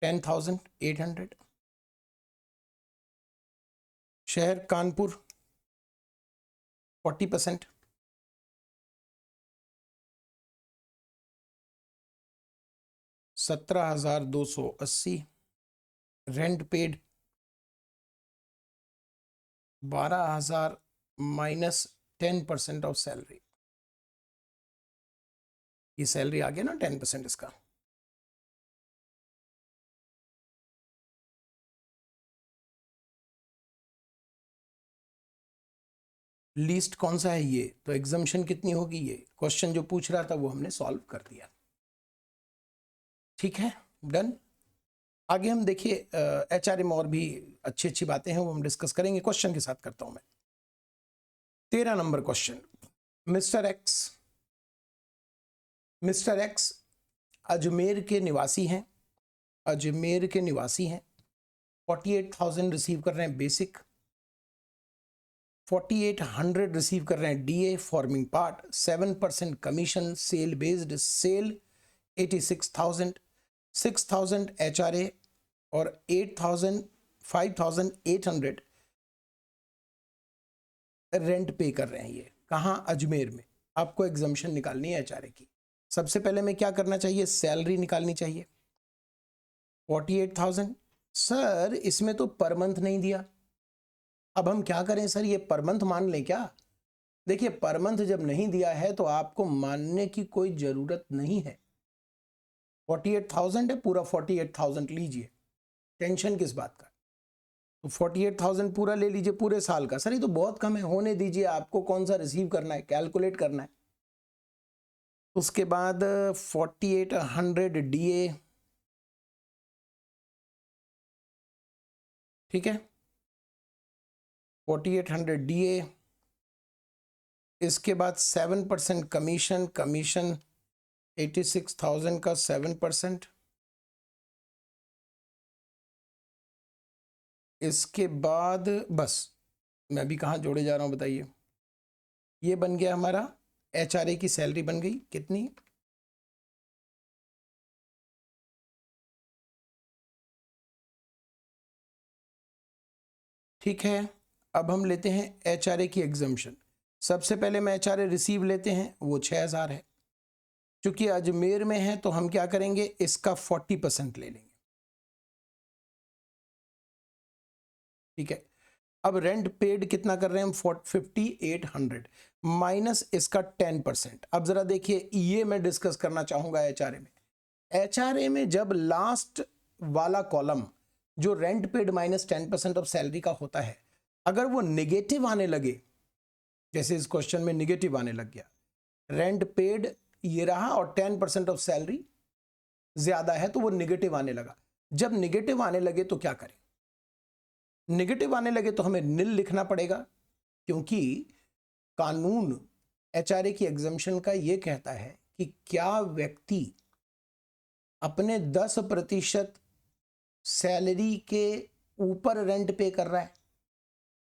10,800, शहर Kanpur 40%, $17,280, rent paid 12,000 minus 10% of salary, ये सैलरी आ गया ना 10% इसका। लीस्ट कौन सा है ये, तो एग्जाम्शन कितनी होगी, ये क्वेश्चन जो पूछ रहा था वो हमने सॉल्व कर दिया। ठीक है, डन। आगे हम देखिए एचआरए में और भी अच्छी अच्छी बातें हैं, वो हम डिस्कस करेंगे। क्वेश्चन के साथ करता हूं मैं। 13 number question, mister x Ajmer के निवासी हैं, अजमेर के निवासी हैं, 48,000 रिसीव कर रहे हैं बेसिक, 4800 रिसीव कर रहे हैं DA forming part, 7% commission, sale based sale 86,000, 6,000 HRA और 5,800 रेंट पे कर रहे हैं। ये कहाँ? अजमेर में। आपको एग्जाम्शन निकालनी है एचआरए की। सबसे पहले में क्या करना चाहिए? सैलरी निकालनी चाहिए 48,000। सर इसमें तो पर मंथ नहीं दिया, अब हम क्या करें सर, ये पर मंथ मान लें क्या? देखिए पर मंथ जब नहीं दिया है तो आपको मानने की कोई जरूरत नहीं है। 48,000 है, पूरा 48,000 लीजिए, टेंशन किस बात का? तो 48,000 पूरा ले लीजिए पूरे साल का। सर ये तो बहुत कम है, होने दीजिए, आपको कौन सा रिसीव करना है, कैलकुलेट करना है। उसके बाद 4800 DA, ठीक है, 4800 DA। इसके बाद 7% कमीशन, कमीशन 86,000 का 7%। इसके बाद बस, मैं भी कहाँ जोड़े जा रहा हूँ बताइए। ये बन गया हमारा HRA की सैलरी बन गई कितनी, ठीक है। अब हम लेते हैं HRA की एग्जम्पशन। सबसे पहले हम HRA रिसीव लेते हैं, वो 6,000 है। क्योंकि अजमेर में है तो हम क्या करेंगे, इसका 40% ले लेंगे, ठीक है। अब रेंट पेड कितना कर रहे हैं हम, 5800 माइनस इसका 10%। अब जरा देखिए, ये मैं डिस्कस करना चाहूंगा HRA में। HRA में जब लास्ट वाला कॉलम जो rent paid minus 10% of salary का होता है, अगर वो निगेटिव आने लगे, जैसे इस क्वेश्चन में निगेटिव आने लग गया, रेंट पेड ये रहा और 10% ऑफ सैलरी ज्यादा है तो वो निगेटिव आने लगा। जब निगेटिव आने लगे तो क्या करें? निगेटिव आने लगे तो हमें निल लिखना पड़ेगा, क्योंकि कानून HRA की एग्जम्पशन का ये कहता है कि क्या व्यक्ति अपने 10% सैलरी के ऊपर रेंट पे कर रहा है,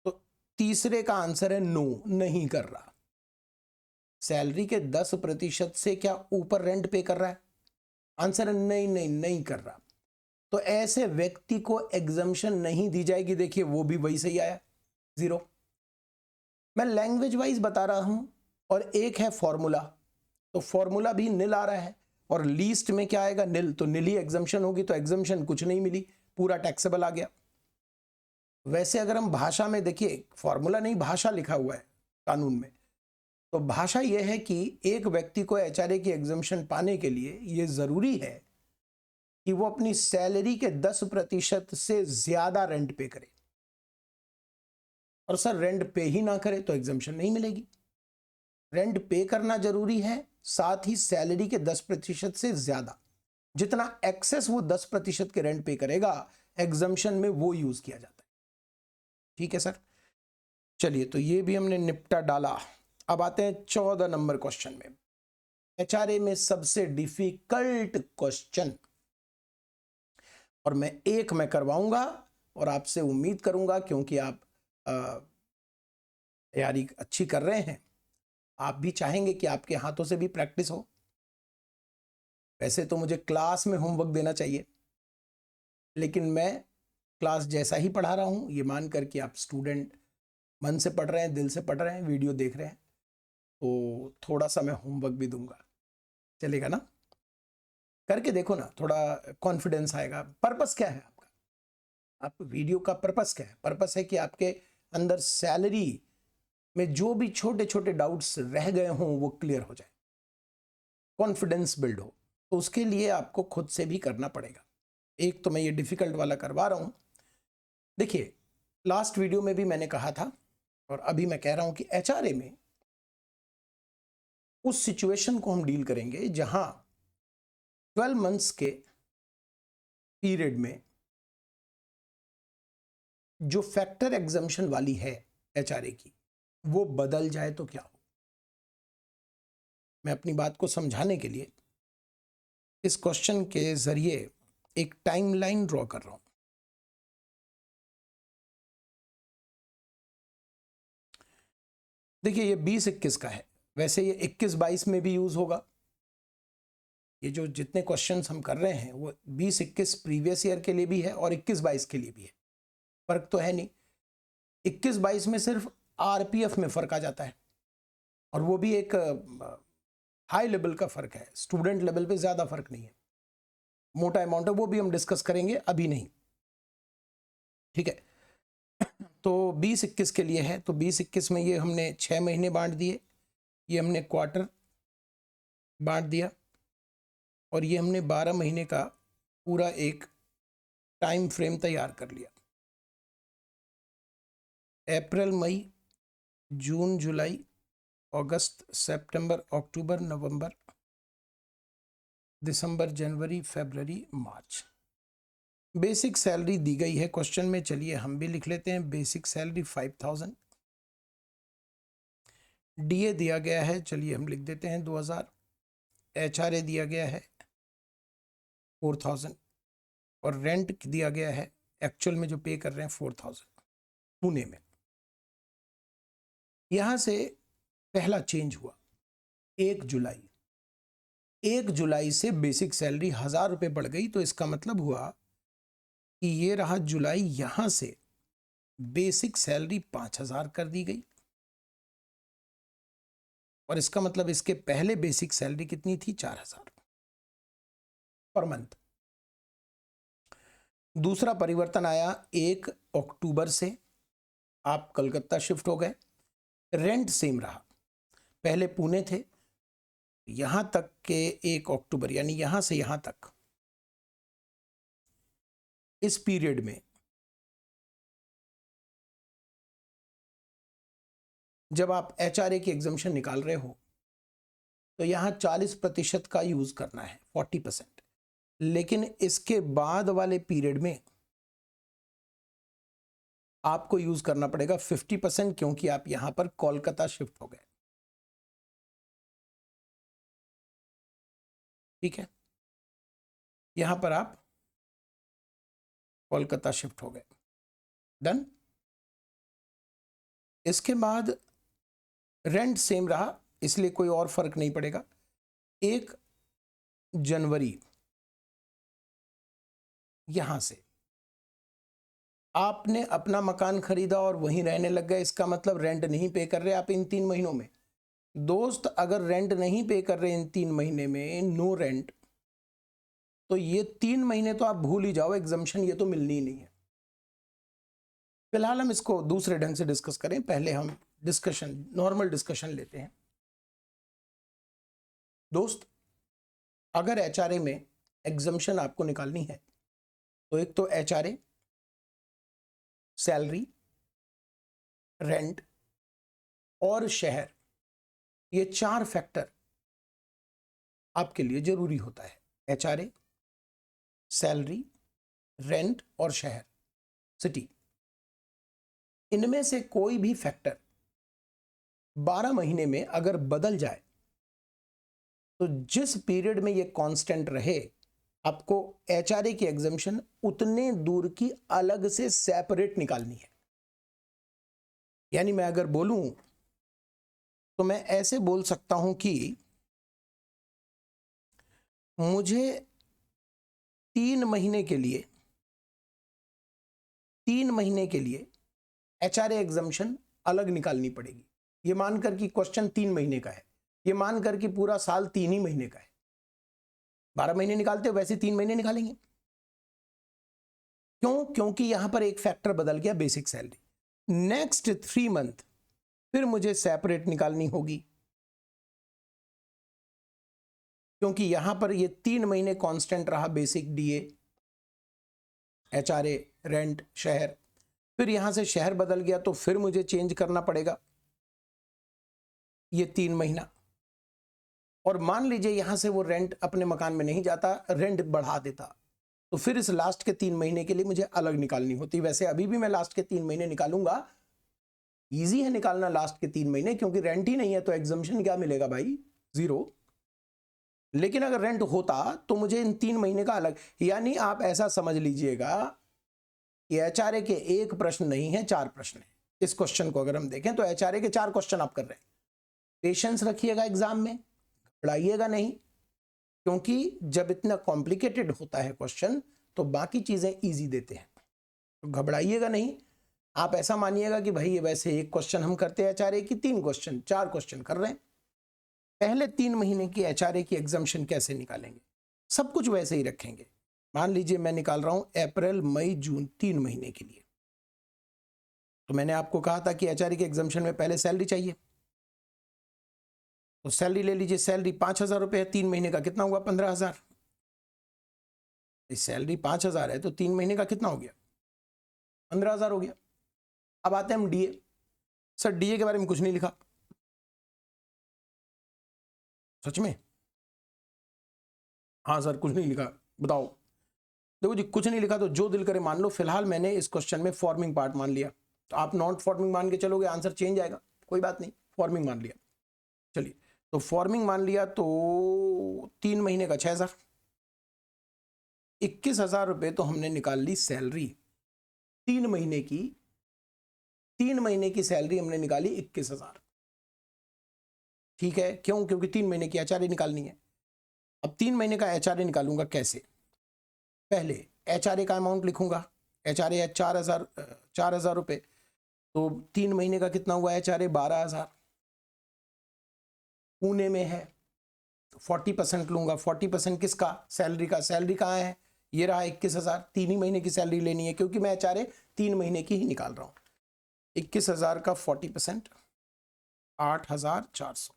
तो तीसरे का आंसर है नो, नहीं कर रहा। सैलरी के 10% से क्या ऊपर रेंट पे कर रहा है, आंसर है नहीं नहीं नहीं कर रहा। तो ऐसे व्यक्ति को एग्जम्पशन नहीं दी जाएगी। देखिए वो भी वही सही आया, 0। मैं लैंग्वेज वाइज बता रहा हूं, और एक है फॉर्मूला, तो फॉर्मूला भी निल आ रहा है, और लीस्ट में क्या आएगा, निल, तो निल ही एग्जम्पशन होगी, तो एग्जम्पशन कुछ नहीं मिली, पूरा टैक्सेबल आ गया। वैसे अगर हम भाषा में देखिए, फॉर्मूला नहीं भाषा लिखा हुआ है कानून में, तो भाषा यह है कि एक व्यक्ति को HRA की एग्जम्पशन पाने के लिए यह जरूरी है कि वो अपनी सैलरी के 10% से ज्यादा रेंट पे करे, और सर रेंट पे ही ना करे तो एग्जम्पशन नहीं मिलेगी। रेंट पे करना जरूरी है, साथ ही सैलरी के 10% से ज्यादा, जितना एक्सेस वो 10% के रेंट पे करेगा एग्जम्पशन में वो यूज किया जाता है, ठीक है सर। चलिए, तो ये भी हमने निपटा डाला। अब आते हैं 14 नंबर क्वेश्चन में, HRA में सबसे डिफिकल्ट क्वेश्चन, और मैं करवाऊंगा और आपसे उम्मीद करूंगा, क्योंकि आप तैयारी अच्छी कर रहे हैं, आप भी चाहेंगे कि आपके हाथों से भी प्रैक्टिस हो। वैसे तो मुझे क्लास में होमवर्क देना चाहिए, लेकिन मैं क्लास जैसा ही पढ़ा रहा हूं, ये मानकर कि आप स्टूडेंट मन से पढ़ रहे हैं, दिल से पढ़ रहे हैं, वीडियो देख रहे हैं, तो थोड़ा सा मैं होमवर्क भी दूंगा, चलेगा ना? करके देखो ना, थोड़ा कॉन्फिडेंस आएगा। पर्पस क्या है आपका, आप वीडियो का पर्पस क्या है? पर्पस है कि आपके अंदर सैलरी में जो भी छोटे छोटे डाउट्स रह गए हों वो क्लियर हो जाए, कॉन्फिडेंस बिल्ड हो। तो उसके लिए आपको खुद से भी करना पड़ेगा। एक तो मैं ये डिफिकल्ट वाला करवा रहा हूं। देखिए, लास्ट वीडियो में भी मैंने कहा था और अभी मैं कह रहा हूं कि HRA में उस सिचुएशन को हम डील करेंगे जहां 12 मंथ्स के पीरियड में जो फैक्टर एग्जम्पशन वाली है HRA की, वो बदल जाए तो क्या हो। मैं अपनी बात को समझाने के लिए इस क्वेश्चन के जरिए एक टाइमलाइन ड्रॉ कर रहा हूं। देखिए, ये 20-21 का है, वैसे ये 21-22 में भी यूज होगा। ये जो जितने क्वेश्चंस हम कर रहे हैं वो 20-21 प्रीवियस ईयर के लिए भी है और 21-22 के लिए भी है, फर्क तो है नहीं। 21-22 में सिर्फ RPF में फर्क आ जाता है, और वो भी एक हाई लेवल का फर्क है, स्टूडेंट लेवल पे ज्यादा फर्क नहीं है, मोटा अमाउंट है, वो भी हम डिस्कस करेंगे, अभी नहीं, ठीक है। तो 20-21 के लिए है, तो 20-21 में ये हमने 6 महीने बांट दिए, ये हमने क्वार्टर बांट दिया, और ये हमने 12 महीने का पूरा एक टाइम फ्रेम तैयार कर लिया। अप्रैल, मई, जून, जुलाई, अगस्त, सितंबर, अक्टूबर, नवंबर, दिसंबर, जनवरी, फरवरी, मार्च। बेसिक सैलरी दी गई है क्वेश्चन में, चलिए हम भी लिख लेते हैं। बेसिक सैलरी 5000, डीए दिया गया है, चलिए हम लिख देते हैं 2000, एचआरए दिया गया है 4000, और रेंट दिया गया है, एक्चुअल में जो पे कर रहे हैं 4000 पुणे में। यहां से पहला चेंज हुआ 1 जुलाई, 1 जुलाई से बेसिक सैलरी 1000 रुपये बढ़ गई, तो इसका मतलब हुआ कि ये रहा जुलाई, यहां से बेसिक सैलरी 5000 कर दी गई, और इसका मतलब इसके पहले बेसिक सैलरी कितनी थी? 4000 पर मंथ। दूसरा परिवर्तन आया 1 अक्टूबर से, आप कलकत्ता शिफ्ट हो गए, रेंट सेम रहा, पहले पुणे थे, यहां तक के 1 अक्टूबर यानी यहां से यहां तक, इस पीरियड में जब आप एचआरए की एग्जम्पशन निकाल रहे हो तो यहां 40% का यूज करना है, 40%, लेकिन इसके बाद वाले पीरियड में आपको यूज करना पड़ेगा 50%, क्योंकि आप यहां पर कोलकाता शिफ्ट हो गए। ठीक है, यहां पर आप कोलकाता शिफ्ट हो गए, डन। इसके बाद रेंट सेम रहा, इसलिए कोई और फर्क नहीं पड़ेगा। 1 जनवरी यहां से आपने अपना मकान खरीदा और वहीं रहने लग गए, इसका मतलब रेंट नहीं पे कर रहे आप इन 3 महीनों में। दोस्त, अगर रेंट नहीं पे कर रहे इन 3 महीने में, नो रेंट, तो ये 3 महीने तो आप भूल ही जाओ, एग्जम्पशन ये तो मिलनी ही नहीं है। फिलहाल हम इसको दूसरे ढंग से डिस्कस करें, पहले हम नॉर्मल डिस्कशन लेते हैं। दोस्त, अगर एचआरए में एग्जम्पशन आपको निकालनी है तो एक तो एचआरए, सैलरी, रेंट और शहर, ये 4 फैक्टर आपके लिए जरूरी होता है। एचआरए, सैलरी, रेंट और शहर, सिटी। इनमें से कोई भी फैक्टर 12 महीने में अगर बदल जाए तो जिस पीरियड में ये कांस्टेंट रहे, आपको एचआरए की एग्जम्पशन उतने दूर की अलग से सेपरेट निकालनी है। यानी मैं अगर बोलूं तो मैं ऐसे बोल सकता हूं कि मुझे 3 महीने के लिए एचआरए एग्जम्पशन अलग निकालनी पड़ेगी। ये मानकर कि क्वेश्चन 3 महीने का है, ये मानकर कि पूरा साल 3 ही महीने का है। 12 महीने निकालते हो, वैसे 3 महीने निकालेंगे। क्यों? क्योंकि यहां पर एक फैक्टर बदल गया, बेसिक सैलरी। नेक्स्ट 3 मंथ फिर मुझे सेपरेट निकालनी होगी, क्योंकि यहां पर ये 3 महीने कांस्टेंट रहा, बेसिक, डीए, एचआरए, रेंट, शहर। फिर यहां से शहर बदल गया तो फिर मुझे चेंज करना पड़ेगा ये 3 महीना। और मान लीजिए यहां से वो रेंट अपने मकान में नहीं जाता, रेंट बढ़ा देता, तो फिर इस लास्ट के 3 महीने के लिए मुझे अलग निकालनी होती। वैसे अभी भी मैं लास्ट के 3 महीने निकालूंगा, इजी है निकालना लास्ट के 3 महीने, क्योंकि रेंट ही नहीं है तो एग्जम्पशन क्या मिलेगा भाई? 0। लेकिन अगर रेंट होता तो मुझे इन 3 महीने का अलग, यानी आप ऐसा समझ लीजिएगा कि एचआरए के 1 प्रश्न नहीं है, 4 प्रश्न है। इस क्वेश्चन को अगर हम देखें तो एचआरए के 4 क्वेश्चन आप कर रहे हैं। पेशेंस रखिएगा एग्जाम में, घबराइएगा नहीं, क्योंकि जब इतना कॉम्प्लिकेटेड होता है क्वेश्चन तो बाकी चीजें इजी देते हैं। तो घबराइएगा नहीं, आप ऐसा मानिएगा कि भाई ये वैसे 1 क्वेश्चन हम करते हैं एचआरए की, 3 क्वेश्चन, 4 क्वेश्चन कर रहे हैं। पहले 3 महीने की एचआरए की एग्जम्पशन कैसे निकालेंगे? सब कुछ वैसे ही रखेंगे। मान लीजिए मैं निकाल रहा हूं अप्रैल, मई, जून, 3 महीने के लिए। तो मैंने आपको कहा था कि एचआरए के एग्जाम्पशन में पहले सैलरी चाहिए, तो सैलरी ले लीजिए। सैलरी 5,000 रुपये है, 3 महीने का कितना हुआ? 15,000। सैलरी 5,000 है तो 3 महीने का कितना हो गया? 15,000 हो गया। अब आते हैं हम डीए। सर डीए के बारे में कुछ नहीं लिखा, सच में? हाँ सर कुछ नहीं लिखा, बताओ। देखो जी, कुछ नहीं लिखा तो जो दिल करे मान लो। फिलहाल मैंने इस क्वेश्चन में फॉर्मिंग पार्ट मान लिया, तो आप नॉट फॉर्मिंग मान के चलोगे आंसर चेंज आएगा, कोई बात नहीं, फॉर्मिंग मान लिया। चलिए, तो फॉर्मिंग मान लिया तो 3 महीने का 6,000, 21,000 रुपये तो हमने निकाल ली सैलरी 3 महीने की। 3 महीने की सैलरी हमने निकाली 21,000, ठीक है। क्यों? क्योंकि 3 महीने की एचआरए निकालनी है। अब 3 महीने का एचआरए निकालूंगा कैसे? पहले एचआरए का अमाउंट लिखूंगा। एचआरए है 4,000 रुपये, तो 3 महीने का कितना हुआ एचआरए? 12,000। पुणे में है, 40% लूंगा। 40% किसका? सैलरी का। सैलरी कहाँ है? ये रहा 21,000। 3 ही महीने की सैलरी लेनी है क्योंकि मैं एचआरए 3 महीने की ही निकाल रहा हूं। 21,000 का 40% 8,400।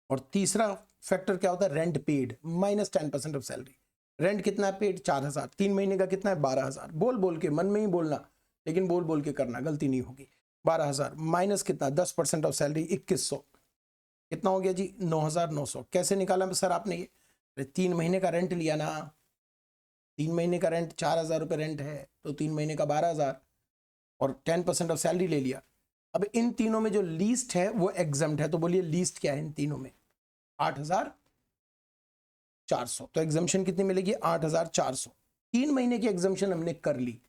और तीसरा फैक्टर क्या होता है? Rent paid minus 10% of salary. Rent कितना है पेड? 4,000। 3 महीने का कितना है? 12,000। बोल बोल के, मन में ही बोलना, लेकिन बोल बोल के करना, गलती नहीं होगी। 12,000 माइनस कितना? 10% ऑफ सैलरी 2,100। कितना हो गया जी? 9,900। कैसे निकाला सर आपने ये? 3 महीने का रेंट लिया ना। 3 महीने का रेंट 4,000 रुपये रेंट है, तो 3 महीने का 12,000 और 10% ऑफ सैलरी ले लिया। अब इन तीनों में जो लीस्ट है वो एग्जम्प्ट है, तो बोलिए लीस्ट क्या है इन तीनों में? 8,400। तो एग्जम्पशन कितनी मिलेगी? 8,400। 3 महीने की एग्जम्पशन हमने कर ली।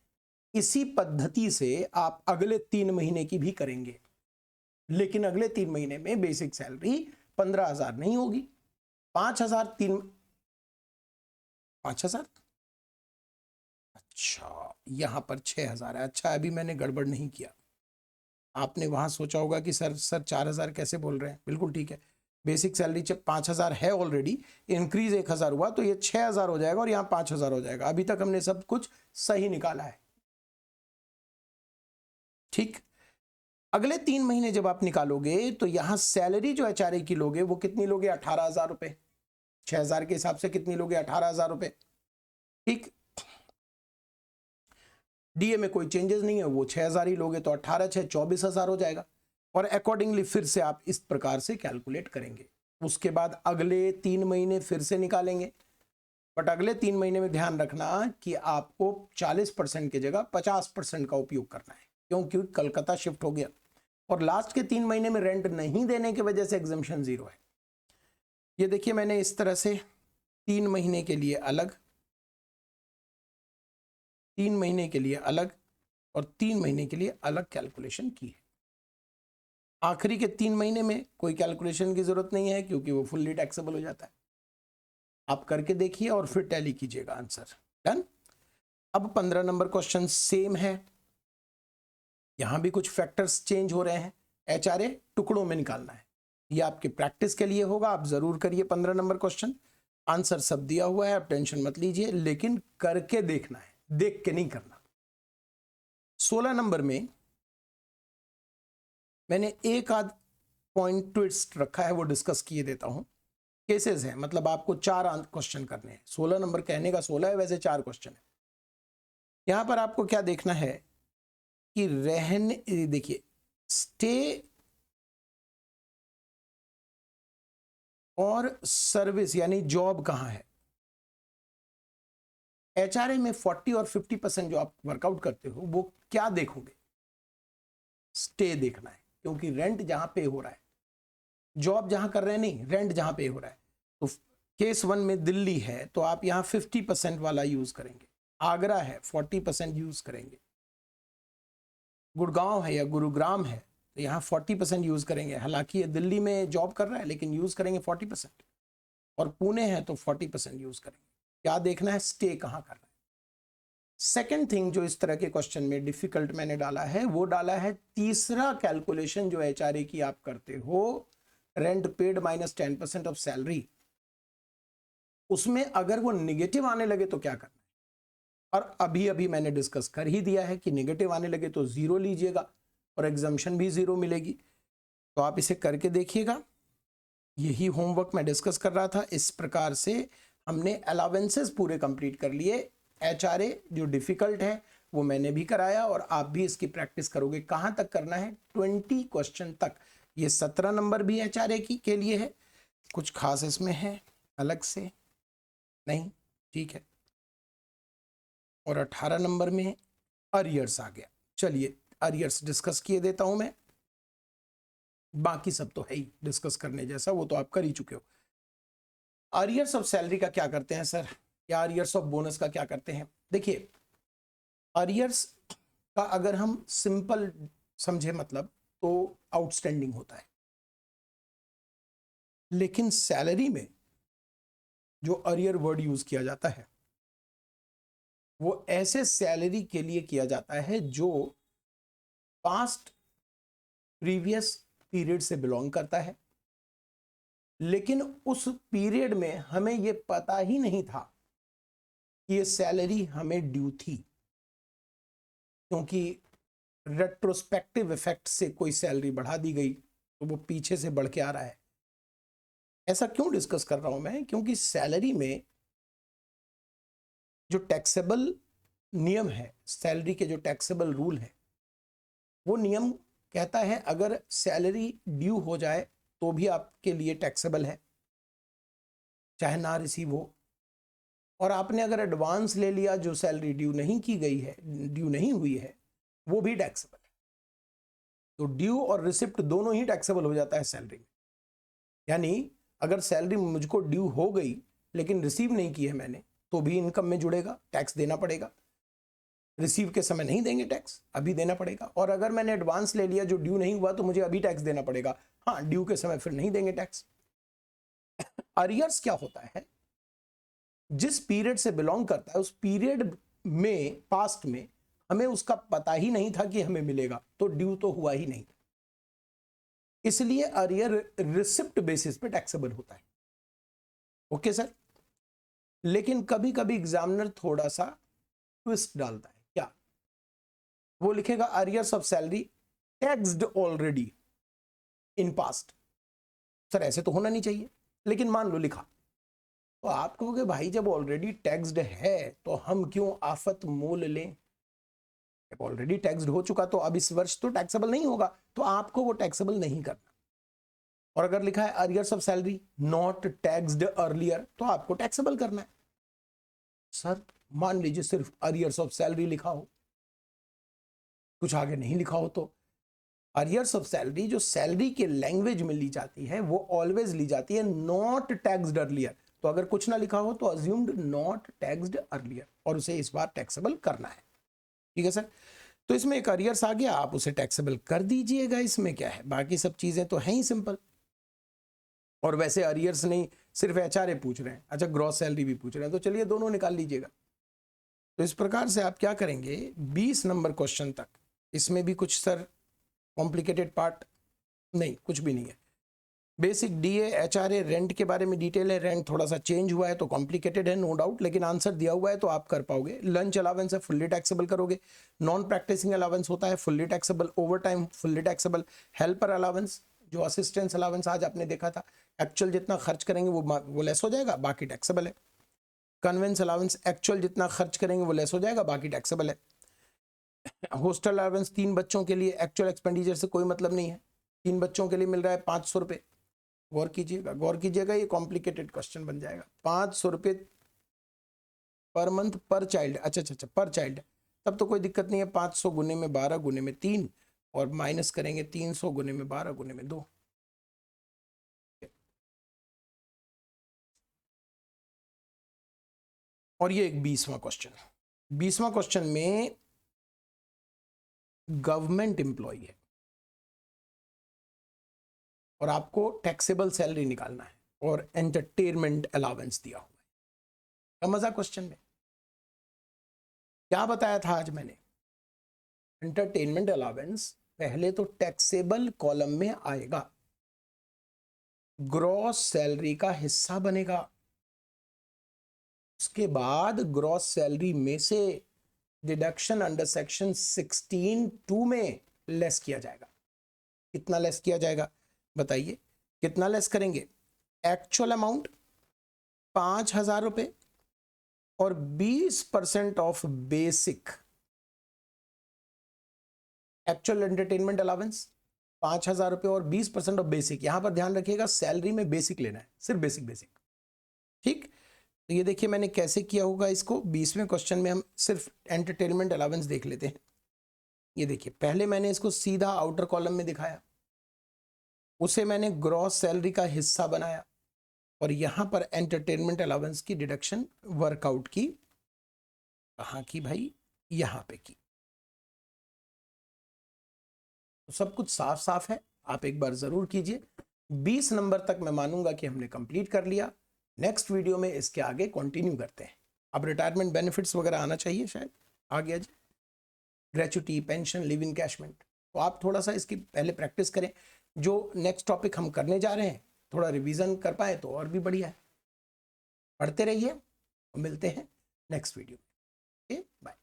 इसी पद्धति से आप अगले 3 महीने की भी करेंगे, लेकिन अगले 3 महीने में बेसिक सैलरी 15,000 नहीं होगी, 5,000। 5,000। अच्छा, यहां पर 6,000 है। अच्छा, अभी मैंने गड़बड़ नहीं किया। आपने वहां सोचा होगा कि सर 4,000 कैसे बोल रहे हैं? बिल्कुल ठीक है। बेसिक सैलरी 5,000 है ऑलरेडी, इंक्रीज 1,000 हुआ तो ये 6,000 हो जाएगा और यहाँ 5,000 हो जाएगा। अभी तक हमने सब कुछ सही निकाला है, ठीक। अगले 3 महीने जब आप निकालोगे तो यहां सैलरी जो एचआरए की लोगे वो कितनी लोगे? 18,000 रुपए। 6,000 के हिसाब से कितनी लोगे? 18,000 रुपए, ठीक। डीए में कोई चेंजेस नहीं है, वो 6,000 ही लोगे, तो 18 6 24,000 हो जाएगा। और अकॉर्डिंगली फिर से आप इस प्रकार से कैलकुलेट करेंगे। उसके बाद अगले 3 महीने फिर से निकालेंगे, बट अगले 3 महीने में ध्यान रखना कि आपको 40% की जगह 50% का उपयोग करना है, क्योंकि कलकत्ता शिफ्ट हो गया और लास्ट के 3 महीने में रेंट नहीं देने की वजह से एग्जम्पशन 0 है। ये देखिए, मैंने इस तरह से 3 महीने के लिए अलग, 3 महीने के लिए अलग और 3 महीने के लिए अलग कैलकुलेशन की है। आखिरी के 3 महीने में कोई कैलकुलेशन की जरूरत नहीं है क्योंकि वो फुल्ली टैक्सेबल हो जाता है। आप करके देखिए और फिर टैली कीजिएगा आंसर। डन। अब 15 नंबर क्वेश्चन सेम है, यहां भी कुछ फैक्टर्स चेंज हो रहे हैं। एचआरए टुकड़ों में निकालना है, ये आपके प्रैक्टिस के लिए होगा, आप जरूर करिए। 15 नंबर क्वेश्चन, आंसर सब दिया हुआ है, आप टेंशन मत लीजिए, लेकिन करके देखना है, देख के नहीं करना। 16 नंबर में मैंने एक आध पॉइंट ट्विस्ट रखा है, वो डिस्कस किए देता हूं। केसेस हैं, मतलब आपको 4 क्वेश्चन करने हैं। 16 नंबर कहने का 16 है, वैसे 4 क्वेश्चन है। यहां पर आपको क्या देखना है कि रहने, देखिए स्टे और सर्विस यानी जॉब कहां है। एचआरए में 40 और 50% जो आप वर्कआउट करते हो वो क्या देखोगे? स्टे देखना है, क्योंकि रेंट जहां पे हो रहा है, जॉब जहां कर रहे हैं नहीं, रेंट जहां पे हो रहा है। तो केस 1 में दिल्ली है तो आप यहां 50% वाला यूज करेंगे, आगरा है 40% यूज करेंगे, गुड़गांव है या गुरुग्राम है तो यहाँ 40% यूज करेंगे। हालांकि ये दिल्ली में जॉब कर रहा है लेकिन यूज करेंगे 40%, और पुणे है तो 40% यूज करेंगे। क्या देखना है? स्टे कहाँ कर रहा है। सेकेंड थिंग जो इस तरह के क्वेश्चन में डिफिकल्ट मैंने डाला है, वो डाला है तीसरा कैलकुलेशन जो एचआरए की आप करते हो, rent paid minus 10% of salary. उसमें अगर वो निगेटिव आने लगे तो क्या करना है? और अभी अभी मैंने डिस्कस कर ही दिया है कि नेगेटिव आने लगे तो 0 लीजिएगा और एग्जम्पशन भी 0 मिलेगी। तो आप इसे करके देखिएगा। यही होमवर्क मैं डिस्कस कर रहा था। इस प्रकार से हमने अलावेंसेस पूरे कंप्लीट कर लिए। HRA जो डिफिकल्ट है वो मैंने भी कराया और आप भी इसकी प्रैक्टिस करोगे। कहाँ तक करना है? 20 क्वेश्चन तक। ये 17 नंबर भी HRA की के लिए है। कुछ खास इसमें है अलग से नहीं? ठीक है। और 18 नंबर में अरियर्स आ गया। चलिए अरियर्स डिस्कस किए देता हूं मैं। बाकी सब तो है ही डिस्कस करने जैसा, वो तो आप कर ही चुके हो। अरियर्स ऑफ सैलरी का क्या करते हैं सर, या अरियर्स ऑफ बोनस का क्या करते हैं? देखिए, अरियर्स का अगर हम सिंपल समझे मतलब तो आउटस्टैंडिंग होता है, लेकिन सैलरी में जो अरियर वर्ड यूज किया जाता है वो ऐसे सैलरी के लिए किया जाता है जो पास्ट प्रीवियस पीरियड से बिलोंग करता है, लेकिन उस पीरियड में हमें यह पता ही नहीं था कि ये सैलरी हमें ड्यू थी, क्योंकि रेट्रोस्पेक्टिव इफेक्ट से कोई सैलरी बढ़ा दी गई तो वो पीछे से बढ़ के आ रहा है। ऐसा क्यों डिस्कस कर रहा हूं मैं? क्योंकि सैलरी में जो टैक्सेबल नियम है, सैलरी के जो टैक्सेबल रूल है, वो नियम कहता है अगर सैलरी ड्यू हो जाए तो भी आपके लिए टैक्सेबल है, चाहे ना रिसीव हो। और आपने अगर एडवांस ले लिया जो सैलरी ड्यू नहीं की गई है, ड्यू नहीं हुई है, वो भी टैक्सेबल है। तो ड्यू और रिसिप्ट दोनों ही टैक्सेबल हो जाता है सैलरी में। यानी अगर सैलरी मुझको ड्यू हो गई लेकिन रिसीव नहीं की है मैंने, तो भी इनकम में जुड़ेगा, टैक्स देना पड़ेगा। रिसीव के समय नहीं देंगे टैक्स, अभी देना पड़ेगा। और अगर मैंने एडवांस ले लिया जो ड्यू नहीं हुआ तो मुझे अभी टैक्स देना पड़ेगा। हाँ, ड्यू के समय फिर नहीं देंगे टैक्स। अरियर्स क्या होता है? जिस पीरियड से बिलोंग करता है उस पीरियड में, पास्ट में हमें उसका पता ही नहीं था कि हमें मिलेगा, तो ड्यू तो हुआ ही नहीं। इसलिए अरियर रिसिप्ट बेसिस पे टैक्सेबल होता है। Okay sir. लेकिन कभी कभी एग्जामिनर थोड़ा सा ट्विस्ट डालता है। क्या? वो लिखेगा arrears of salary taxed already in past. Sir ऐसे तो होना नहीं चाहिए, लेकिन मान लो लिखा, तो आप कहोगे भाई जब ऑलरेडी टैक्स्ड है तो हम क्यों आफत मोल लें? जब ऑलरेडी टैक्स्ड हो चुका तो अब इस वर्ष तो टैक्सेबल नहीं होगा, तो आपको वो टैक्सेबल नहीं करना। और अगर लिखा है arrears of salary not taxed earlier, तो आपको टैक्सेबल करना है। सर मान लीजिए सिर्फ अरियर्स ऑफ सैलरी लिखा हो, कुछ आगे नहीं लिखा हो, तो अरियर्स ऑफ सैलरी जो सैलरी के लैंग्वेज में ली जाती है वो ऑलवेज ली जाती है नॉट टैक्स्ड अर्लियर। तो अगर कुछ ना लिखा हो तो अज्यूम्ड नॉट टैक्स्ड अर्लियर, और उसे इस बार टैक्सेबल करना है। ठीक है सर। तो इसमें एक अरियर्स आ गया, आप उसे टैक्सेबल कर दीजिएगा। इसमें क्या है, बाकी सब चीजें तो हैं ही सिंपल। और वैसे अरियर्स नहीं, सिर्फ HRA पूछ रहे हैं, अच्छा ग्रॉस सैलरी भी पूछ रहे हैं, तो चलिए दोनों निकाल लीजिएगा। तो इस प्रकार से आप क्या करेंगे, 20 नंबर क्वेश्चन तक। इसमें भी कुछ सर कॉम्प्लिकेटेड पार्ट नहीं, कुछ भी नहीं है। बेसिक DA HRA रेंट के बारे में डिटेल है। रेंट थोड़ा सा चेंज हुआ है तो कॉम्प्लिकेटेड है, नो डाउट, लेकिन आंसर दिया हुआ है तो आप कर पाओगे। लंच अलावेंस है, फुल्ली टैक्सेबल करोगे। नॉन प्रैक्टिसिंग अलावेंस होता है, fully taxable. Over time fully taxable. Helper allowance, जो असिस्टेंस अलावेंस आज आपने देखा था, एक्चुअल जितना खर्च करेंगे वो लेस हो जाएगा, बाकी टैक्सेबल है। कन्वेंस अलावेंस, एक्चुअल जितना खर्च करेंगे वो लेस हो जाएगा, बाकी टैक्सेबल है। हॉस्टल अलावेंस 3 बच्चों के लिए, एक्चुअल एक्सपेंडिचर से कोई मतलब नहीं है। 3 बच्चों के लिए मिल रहा है 500 रुपये। गौर कीजिएगा, गौर कीजिएगा, ये कॉम्प्लिकेटेड क्वेश्चन बन जाएगा। 500 रुपये पर मंथ पर चाइल्ड। अच्छा अच्छा अच्छा, पर चाइल्ड, तब तो कोई दिक्कत नहीं है। 500 गुने में 12 गुने में 3 और माइनस करेंगे 300 गुने में 12 गुने में 2। और ये एक 20वां क्वेश्चन। 20वां क्वेश्चन में गवर्नमेंट एम्प्लॉई है और आपको टैक्सेबल सैलरी निकालना है और एंटरटेनमेंट अलावेंस दिया हुआ है। क्या मजा क्वेश्चन में। क्या बताया था आज मैंने, एंटरटेनमेंट अलावेंस पहले तो टैक्सेबल कॉलम में आएगा, ग्रॉस सैलरी का हिस्सा बनेगा। उसके बाद ग्रॉस सैलरी में से डिडक्शन अंडर सेक्शन 16(2) में लेस किया जाएगा। कितना लेस किया जाएगा बताइए, कितना लेस करेंगे? एक्चुअल अमाउंट 5,000 रुपये और 20% of basic. Actual entertainment allowance 5,000 रुपये और 20% ऑफ बेसिक। यहां पर ध्यान रखिएगा सैलरी में बेसिक लेना है, सिर्फ बेसिक बेसिक। ठीक, तो ये देखिए मैंने कैसे किया होगा इसको। 20वें क्वेश्चन में हम सिर्फ एंटरटेनमेंट अलाउंस देख लेते हैं। ये देखिए पहले मैंने इसको सीधा आउटर कॉलम में दिखाया, उसे मैंने ग्रॉस सैलरी का हिस्सा बनाया और यहां पर एंटरटेनमेंट अलाउंस की डिडक्शन वर्कआउट की। कहाँ की भाई? यहां पे की। तो सब कुछ साफ साफ है, आप एक बार जरूर कीजिए। 20 नंबर तक मैं मानूंगा कि हमने कंप्लीट कर लिया। नेक्स्ट वीडियो में इसके आगे कंटिन्यू करते हैं। अब रिटायरमेंट बेनिफिट्स वगैरह आना चाहिए, शायद आ गया जी। Gratuity, pension, leave encashment. तो आप थोड़ा सा इसकी पहले प्रैक्टिस करें। जो नेक्स्ट टॉपिक हम करने जा रहे हैं थोड़ा रिवीजन कर पाए तो और भी बढ़िया है। पढ़ते रहिए, मिलते हैं नेक्स्ट वीडियो में। Okay, bye.